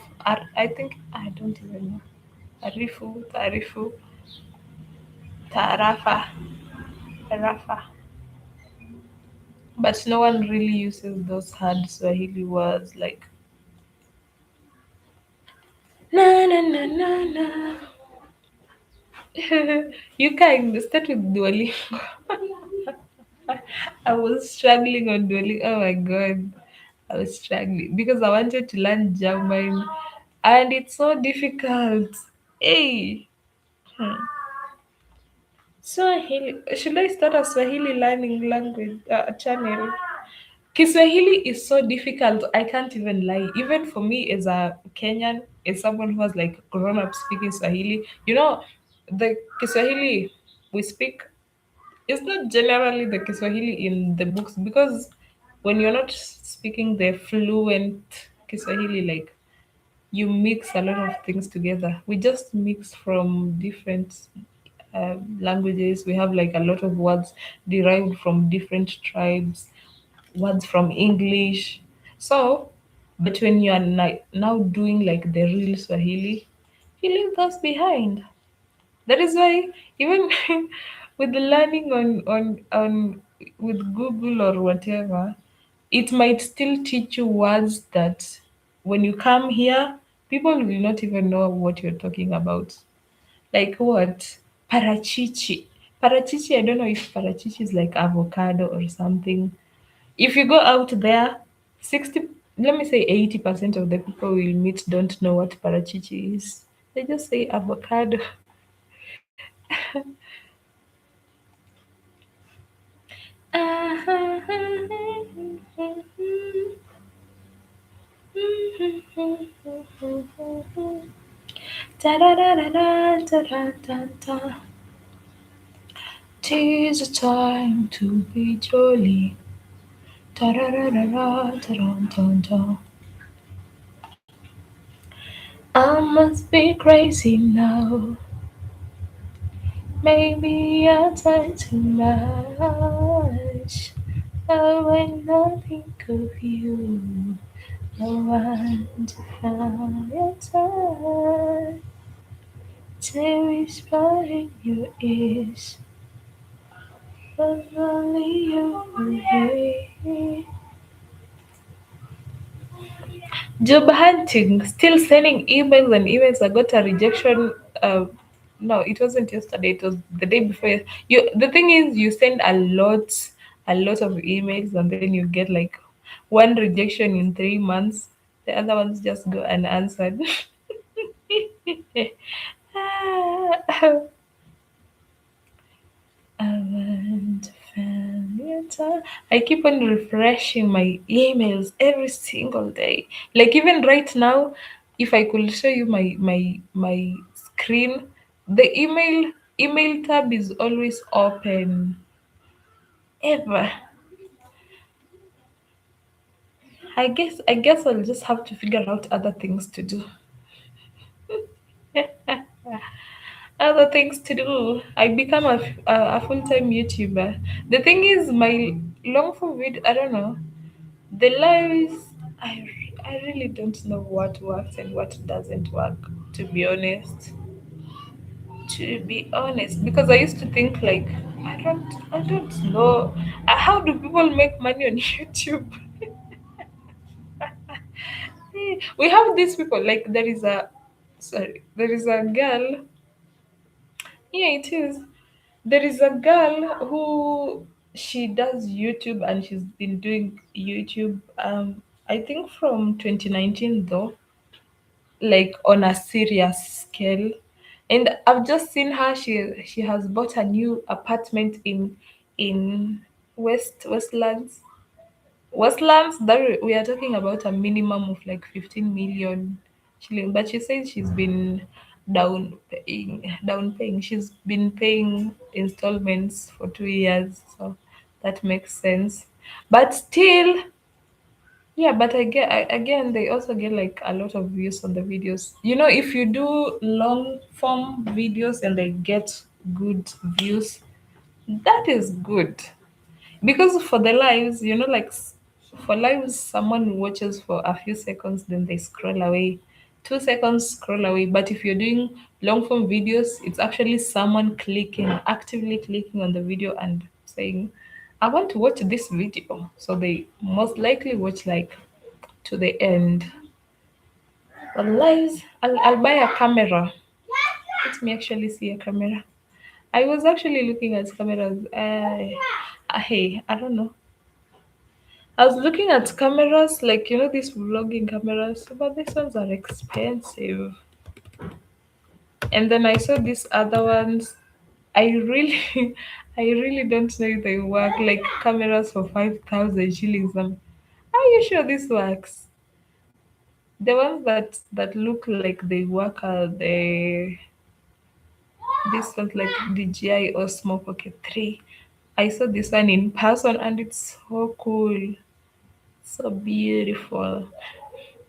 I think, I don't even know. Arifu, Tarifu, Tarafa, Tarafa. But no one really uses those hard Swahili words like na na na na na. You can start with Duolingo. I was struggling on Duolingo. Oh my god. I was struggling because I wanted to learn German and it's so difficult. Hey. Hmm. Swahili. Should I start a Swahili learning language channel? Kiswahili is so difficult. I can't even lie. Even for me as a Kenyan, as someone who has like grown up speaking Swahili, the Kiswahili we speak is not generally the Kiswahili in the books because when you're not speaking the fluent Kiswahili, like you mix a lot of things together. We just mix from different languages. We have like a lot of words derived from different tribes, words from English. So, but when you are now doing like the real Swahili, You leave those behind. That is why even with the learning on with Google or whatever, it might still teach you words that when you come here, people will not even know what you're talking about. Like what? Parachichi. Parachichi, I don't know if parachichi is like avocado or something. If you go out there, 60, let me say 80% of the people we meet don't know what parachichi is. They just say avocado. Da-da-da-da-da-da-da-da. 'Tis a time to be jolly. Da-da-da-da-da-da-da-da-da. I must be crazy now. Maybe I talk too much. But when I think of you, I want to find your touch. To whisper in your ears, but only you will hear. Job hunting, still sending emails and emails. I got a rejection. No, it wasn't yesterday. It was the day before. You. The thing is, you send a lot of emails, and then you get like one rejection in 3 months. The other ones just go unanswered. I want to find your time. I keep on refreshing my emails every single day. Like even right now, if I could show you my screen, the email tab is always open. Ever. I guess I'll just have to figure out other things to do. Other things to do. I become a full time YouTuber. The thing is, my long form video. I don't know. The lives, I really don't know what works and what doesn't work, to be honest. To be honest, because I used to think like I don't know. How do people make money on YouTube? We have these people like there is a girl. Yeah, it is. There is a girl who she does YouTube and she's been doing YouTube I think from 2019 though, like on a serious scale. And I've just seen her. She has bought a new apartment in Westlands. Westlands that we are talking about a minimum of like 15 million shilling. But she says she's been down paying. She's been paying installments for 2 years, so that makes sense. But still, yeah, but again, they also get like a lot of views on the videos. You know, if you do long form videos and they get good views, that is good. Because for the lives, you know, like for lives, someone watches for a few seconds, then they scroll away. 2 seconds, scroll away. But if you're doing long form videos, it's actually someone actively clicking on the video and saying, I want to watch this video. So they most likely watch like to the end. But lives, I'll buy a camera. Let me actually see a camera. I was actually looking at cameras. Hey, I don't know. I was looking at cameras, like you know, these vlogging cameras, but these ones are expensive. And then I saw these other ones. I really, I really don't know if they work. Like cameras for 5,000 shillings. Are you sure this works? The ones that look like they work are this one's like DJI Osmo Pocket 3. I saw this one in person and it's so cool. So beautiful.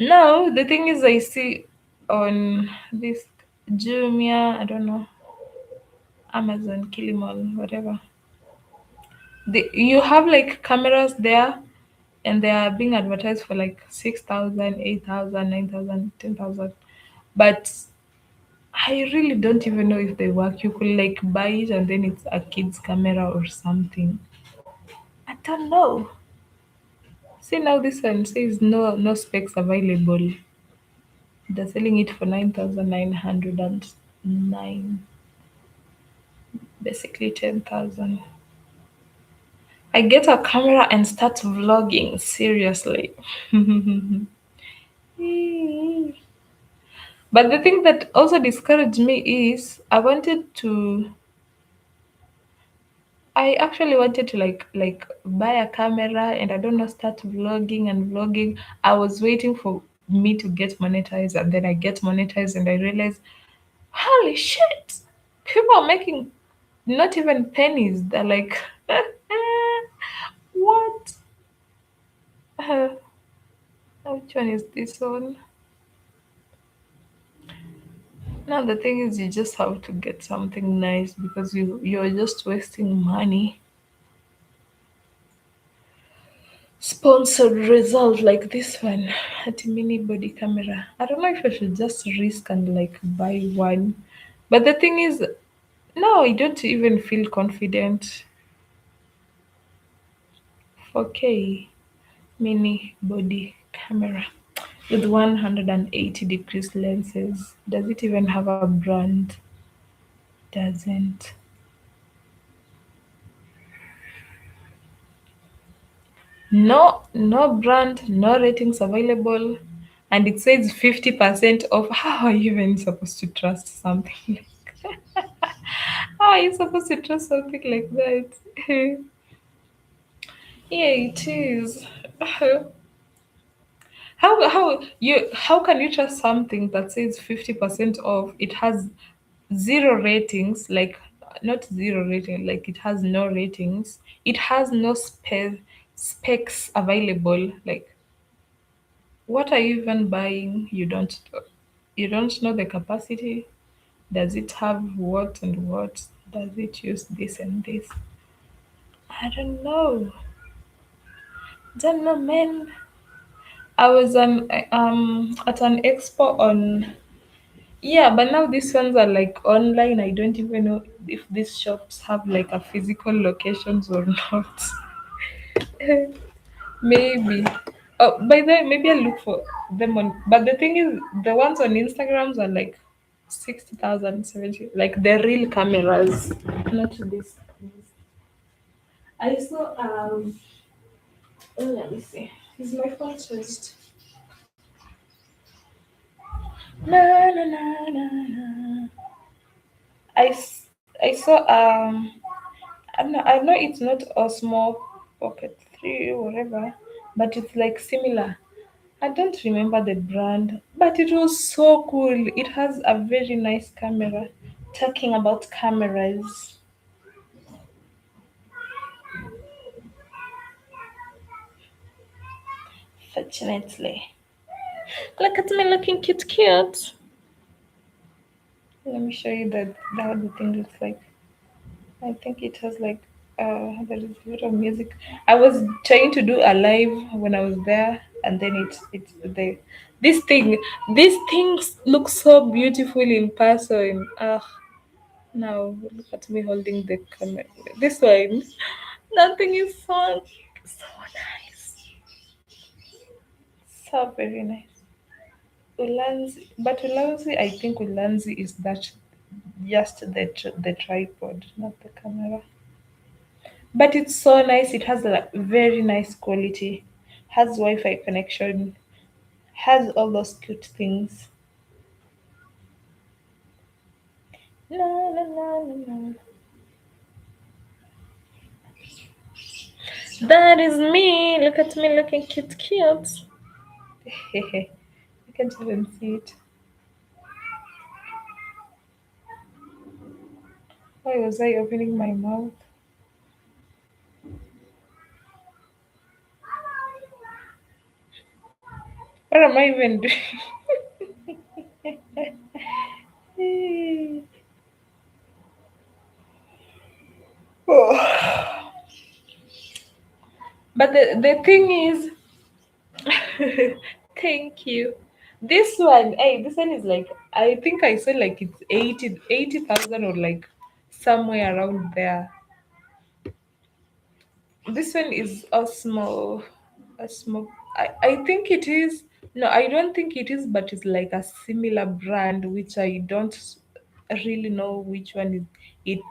Now the thing is I see on this Jumia, I don't know, Amazon, Kilimall, whatever. You have like cameras there and they are being advertised for like 6,000, 8,000, 9,000, 10,000. But I really don't even know if they work. You could like buy it and then it's a kid's camera or something. I don't know. See now this one says no specs available. They're selling it for 9,909. Basically 10,000. I get a camera and start vlogging. Seriously. But the thing that also discouraged me is I actually wanted to like buy a camera and I don't know start vlogging and vlogging. I was waiting for me to get monetized and then I get monetized and I realized, holy shit, people are making not even pennies. They're like, what? Uh, which one is this one? Now the thing is, you just have to get something nice because you're just wasting money. Sponsored result like this one at mini body camera. I don't know if I should just risk and like buy one, but the thing is, now I don't even feel confident. 4K mini body camera with 180 degrees lenses. Does it even have a brand? Doesn't. No brand, no ratings available, and it says 50% off. How are you even supposed to trust something like how are you supposed to trust something like that? Yeah, it is. How can you trust something that says 50% off? It has zero ratings, like not zero rating, like it has no ratings. It has no specs available. Like what are you even buying? You don't know the capacity. Does it have what and what? Does it use this and this? I don't know. Don't know, man. I was at an expo on, yeah, but now these ones are like online. I don't even know if these shops have like a physical locations or not. Maybe. Oh, by the way, maybe I look for them on. But the thing is, the ones on Instagrams are like 60,000, 70. Like the real cameras, not this. I saw. Oh, let me see. Is my phone charged? Na na na na na. I saw. I know it's not Osmo Pocket 3 or whatever, but it's like similar. I don't remember the brand, but it was so cool. It has a very nice camera. Talking about cameras, fortunately. Look at me looking cute. Let me show you how the thing looks like. I think it has like there is a lot of music. I was trying to do a live when I was there, and then it's the this thing these things look so beautiful in person. Now look at me holding the camera. This one, that thing is so nice, so very nice. Ulanzi, I think Ulanzi is that just the tripod, not the camera. But it's so nice. It has like very nice quality. Has Wi-Fi connection. Has all those cute things. La, la, la, la, la. That is me. Look at me looking cute. I can't even see it. Why was I opening my mouth? What am I even doing? Oh. But the thing is, thank you. This one is like, I think I said like it's 80,000 or like somewhere around there. This one is Osmo. I think it is. No, I don't think it is, but it's like a similar brand, which I don't really know which one it,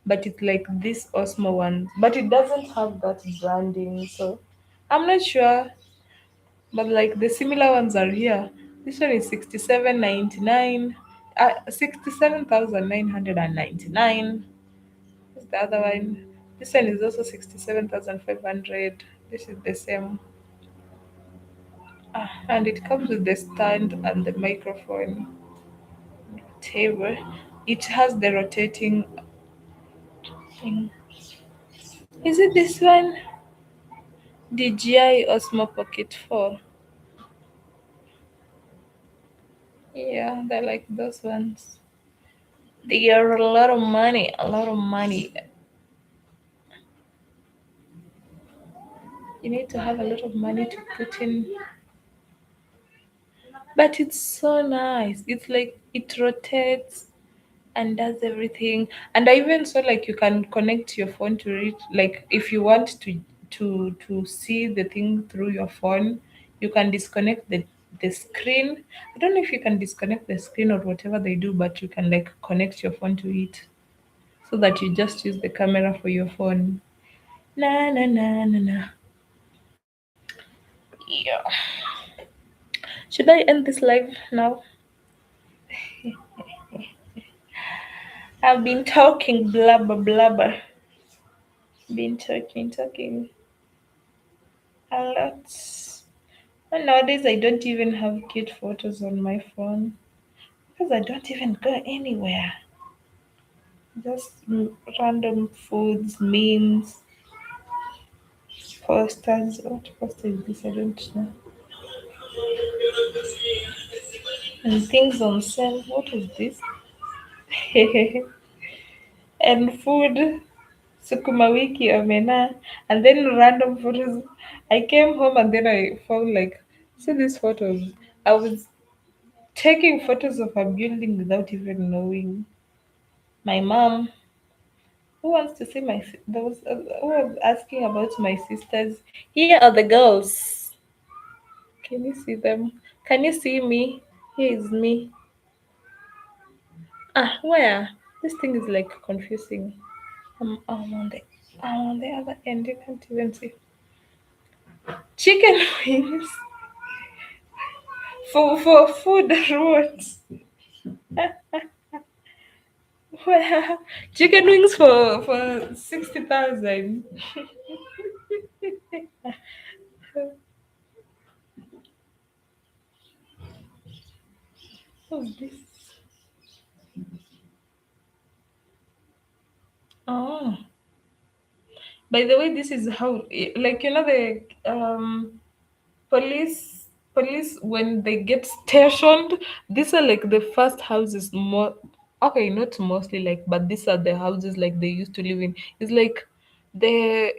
but it's like this Osmo one, but it doesn't have that branding, so I'm not sure. But like the similar ones are here. This one is 67.99, 67,999. What's the other one? This one is also 67,500. This is the same. And it comes with the stand and the microphone table. It has the rotating thing. Is it this one? DJI Osmo Pocket 4. Yeah, they're like those ones. They are a lot of money, a lot of money. You need to have a lot of money to put in. But it's so nice. It's like it rotates and does everything. And I even saw like you can connect your phone to it. Like if you want to see the thing through your phone, you can disconnect the screen. I don't know if you can disconnect the screen or whatever they do, but you can like connect your phone to it so that you just use the camera for your phone. Na na na na na. Yeah. Should I end this live now? I've been talking blubber blubber. Been talking a lot. And nowadays I don't even have cute photos on my phone because I don't even go anywhere. Just random foods, memes, posters. What poster is this? I don't know. And things on sale. What is this? And food. Sukuma wiki, omena, and then random photos. I came home and then I found like, see these photos. I was taking photos of a building without even knowing. My mom, who wants to see there was who was asking about my sisters. Here are the girls. Can you see them? Can you see me? Here is me. Where? This thing is like confusing. I'm on the other end. You can't even see. Chicken wings for food roads. Well, chicken wings for 60,000. What's this? Oh, by the way, this is how, like the police when they get stationed. These are like the first houses. More okay, not mostly like, but these are the houses like they used to live in. It's like the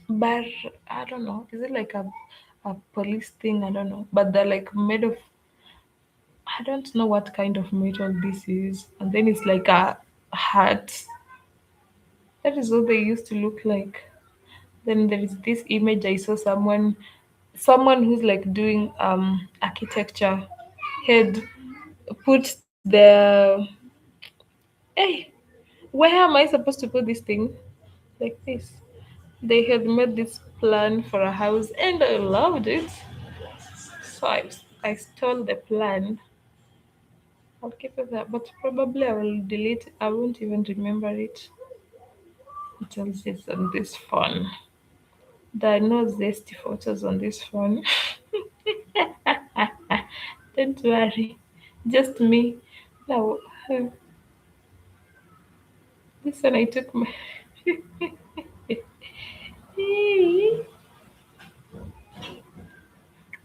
bar. I don't know. Is it like a police thing? I don't know. But they're like made of, I don't know what kind of metal this is. And then it's like a hat. That is what they used to look like. Then there is this image I saw someone who's like doing architecture had put hey, where am I supposed to put this thing? Like this. They had made this plan for a house and I loved it. So I stole the plan. I'll keep it there, but probably I will delete. I won't even remember it until it's on this phone. There are no zesty photos on this phone. Don't worry, just me. Now, this one I took my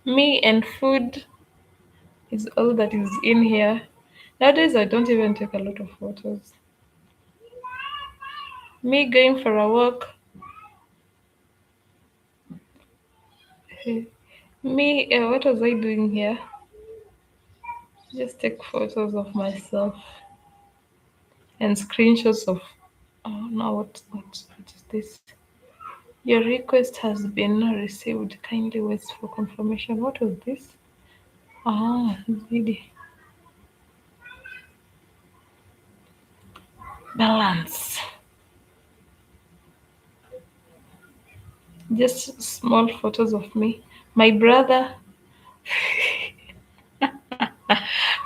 me and food is all that is in here. Nowadays, I don't even take a lot of photos. Me going for a walk Me, what was I doing here? Just take photos of myself and screenshots of. Oh no, what is this? Your request has been received. Kindly wait for confirmation. What was this? Ah, video balance. Just small photos of me. My brother,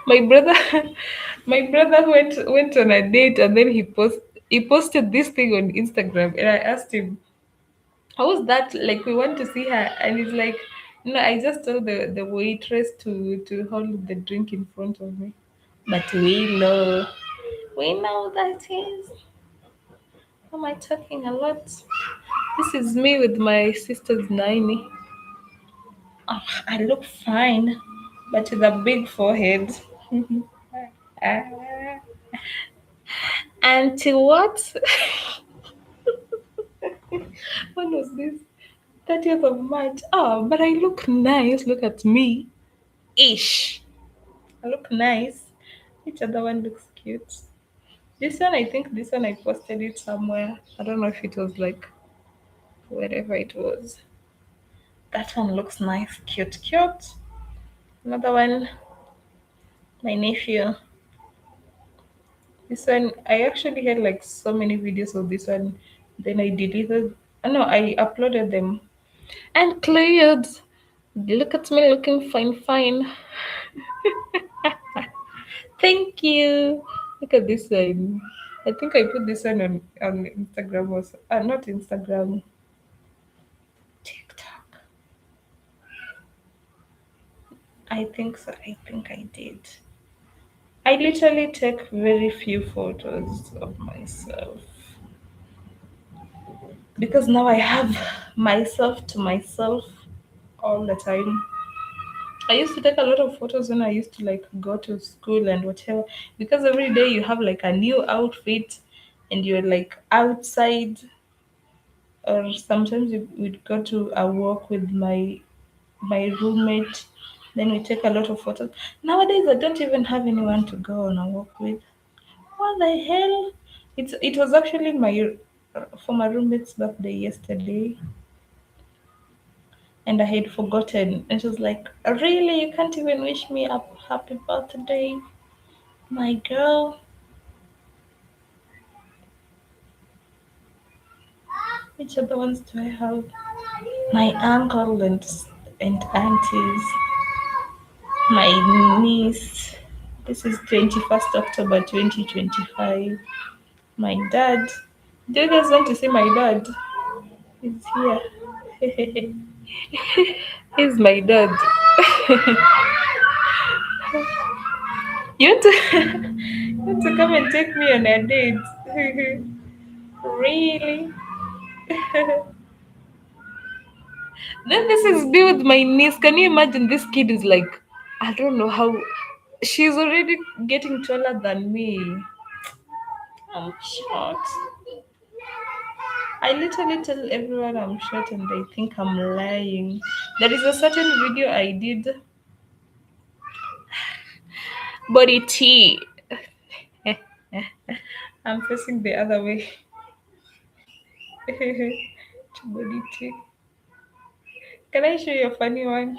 my brother, my brother went on a date and then he posted this thing on Instagram and I asked him, how was that? Like we want to see her and he's like, no, I just told the waitress to hold the drink in front of me. But we know that is. Am I talking a lot? This is me with my sister's 90. Ah, I look fine, but with a big forehead. Ah, Auntie, what? When was this? 30th of March. Oh, but I look nice. Look at me. Ish. I look nice. Each other one looks cute. This one, I think this one I posted it somewhere. I don't know if it was like wherever it was. That one looks nice. Cute, cute. Another one, my nephew. This one, I actually had like so many videos of this one. Then I deleted. No, I uploaded them and cleared. Look at me looking fine, fine. Thank you. Look at this one. I think I put this one on Instagram also. Not Instagram, TikTok. I think so. I think I did. I literally take very few photos of myself because now I have myself to myself all the time. I used to take a lot of photos when I used to like go to school and whatever because every day you have like a new outfit and you're like outside or sometimes we'd go to a walk with my roommate then we take a lot of photos. Nowadays I don't even have anyone to go on a walk with. What the hell? It was actually my former roommate's birthday yesterday and I had forgotten. And she was like, really? You can't even wish me a happy birthday? My girl, which other ones do I have? My uncle and aunties, my niece. This is 21st October 2025. My dad. Do you guys want to see my dad? He's here. He's my dad. You want to, you want to come and take me on a date? Really? Then this is me with my niece. Can you imagine this kid is like, I don't know how she's already getting taller than me. I'm short. I literally tell everyone I'm short and they think I'm lying. There is a certain video I did. Body T. I'm facing the other way. Body T. Can I show you a funny one?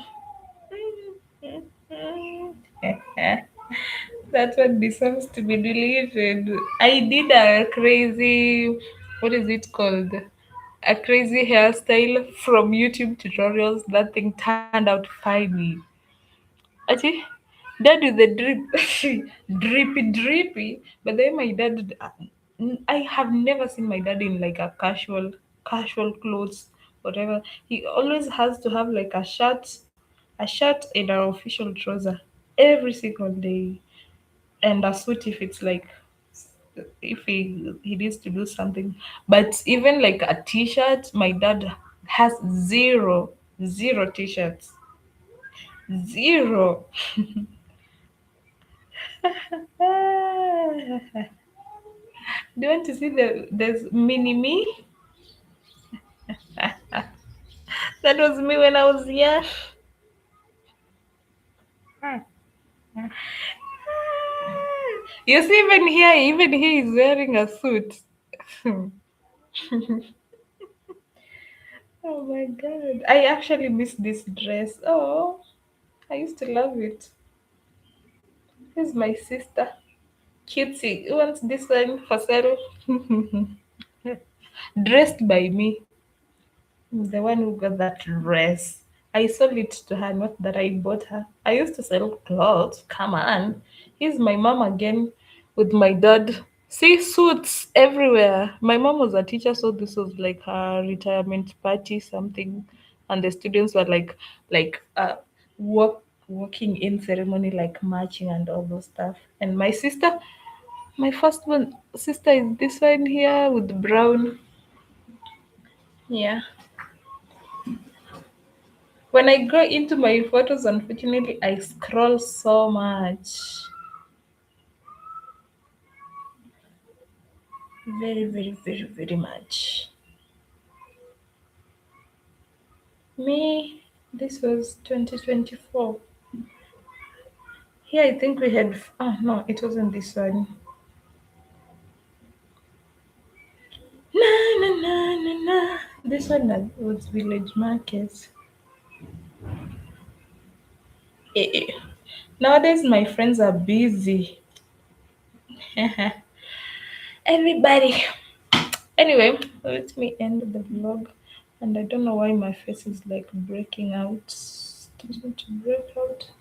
That one deserves to be deleted. I did a crazy, what is it called? A crazy hairstyle from YouTube tutorials. That thing turned out funny. Actually, dad with the drippy. But then my dad, I have never seen my dad in like a casual clothes, whatever. He always has to have like a shirt and an official trouser every single day, and a suit if it's like if he needs to do something. But even like a t-shirt, my dad has zero t-shirts, zero. Do you want to see there's mini me? That was me when I was young. You see, even he is wearing a suit. Oh my god. I actually miss this dress. Oh, I used to love it. Here's my sister. Cutesy. Who wants this one for sale? Dressed by me. I'm the one who got that dress. I sold it to her, not that I bought her. I used to sell clothes. Come on. Here's my mom again with my dad. See suits everywhere. My mom was a teacher, so this was like her retirement party, something. And the students were walking in ceremony, like marching and all those stuff. And my sister, my first one sister is this one here with brown. Yeah. When I go into my photos, unfortunately, I scroll so much. Very, very, very, very much. Me, this was 2024. Here, I think we had. Oh, no, it wasn't this one. Na, na, na, na, na. This one was Village Market. Eh. Nowadays, my friends are busy. Everybody. Anyway, let me end the vlog. And I don't know why my face is like breaking out. Starting to break out.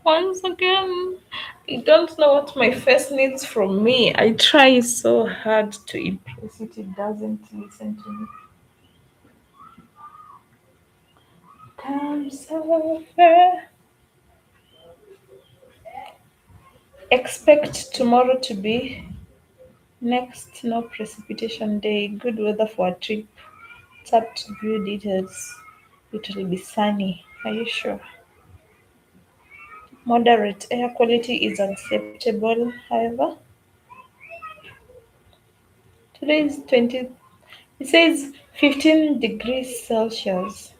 Once again, I don't know what my face needs from me. I try so hard to impress it. It doesn't listen to me. Come so far. Expect tomorrow to be next. No precipitation day. Good weather for a trip. Tap to view details. It will be sunny. Are you sure? Moderate air quality is acceptable, however. Today is 20, it says 15 degrees Celsius,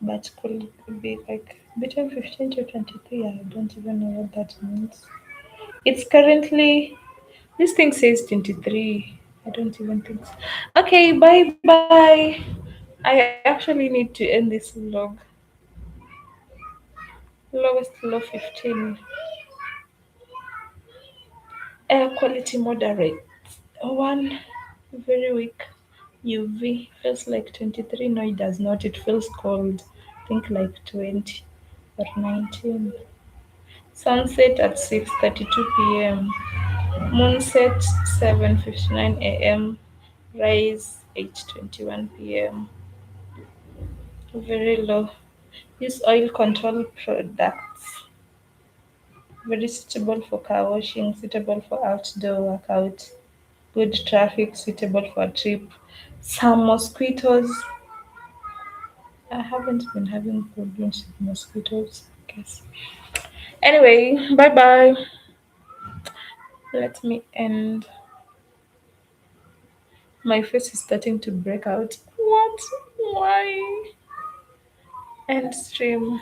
but could be like between 15 to 23. I don't even know what that means. It's currently, this thing says 23. I don't even think so. Okay, bye bye. I actually need to end this vlog. Lowest low 15. Air quality moderate. One, very weak. UV feels like 23. No, it does not. It feels cold. Think like 20 or 19. Sunset at 6:32 p.m. Moonset 7:59 a.m. Rise 8:21 p.m. Very low. Use oil control products. Very suitable for car washing, suitable for outdoor workout. Good traffic, suitable for a trip. Some mosquitoes. I haven't been having problems with mosquitoes, I guess. Anyway, bye bye. Let me end. My face is starting to break out. What? Why? End stream.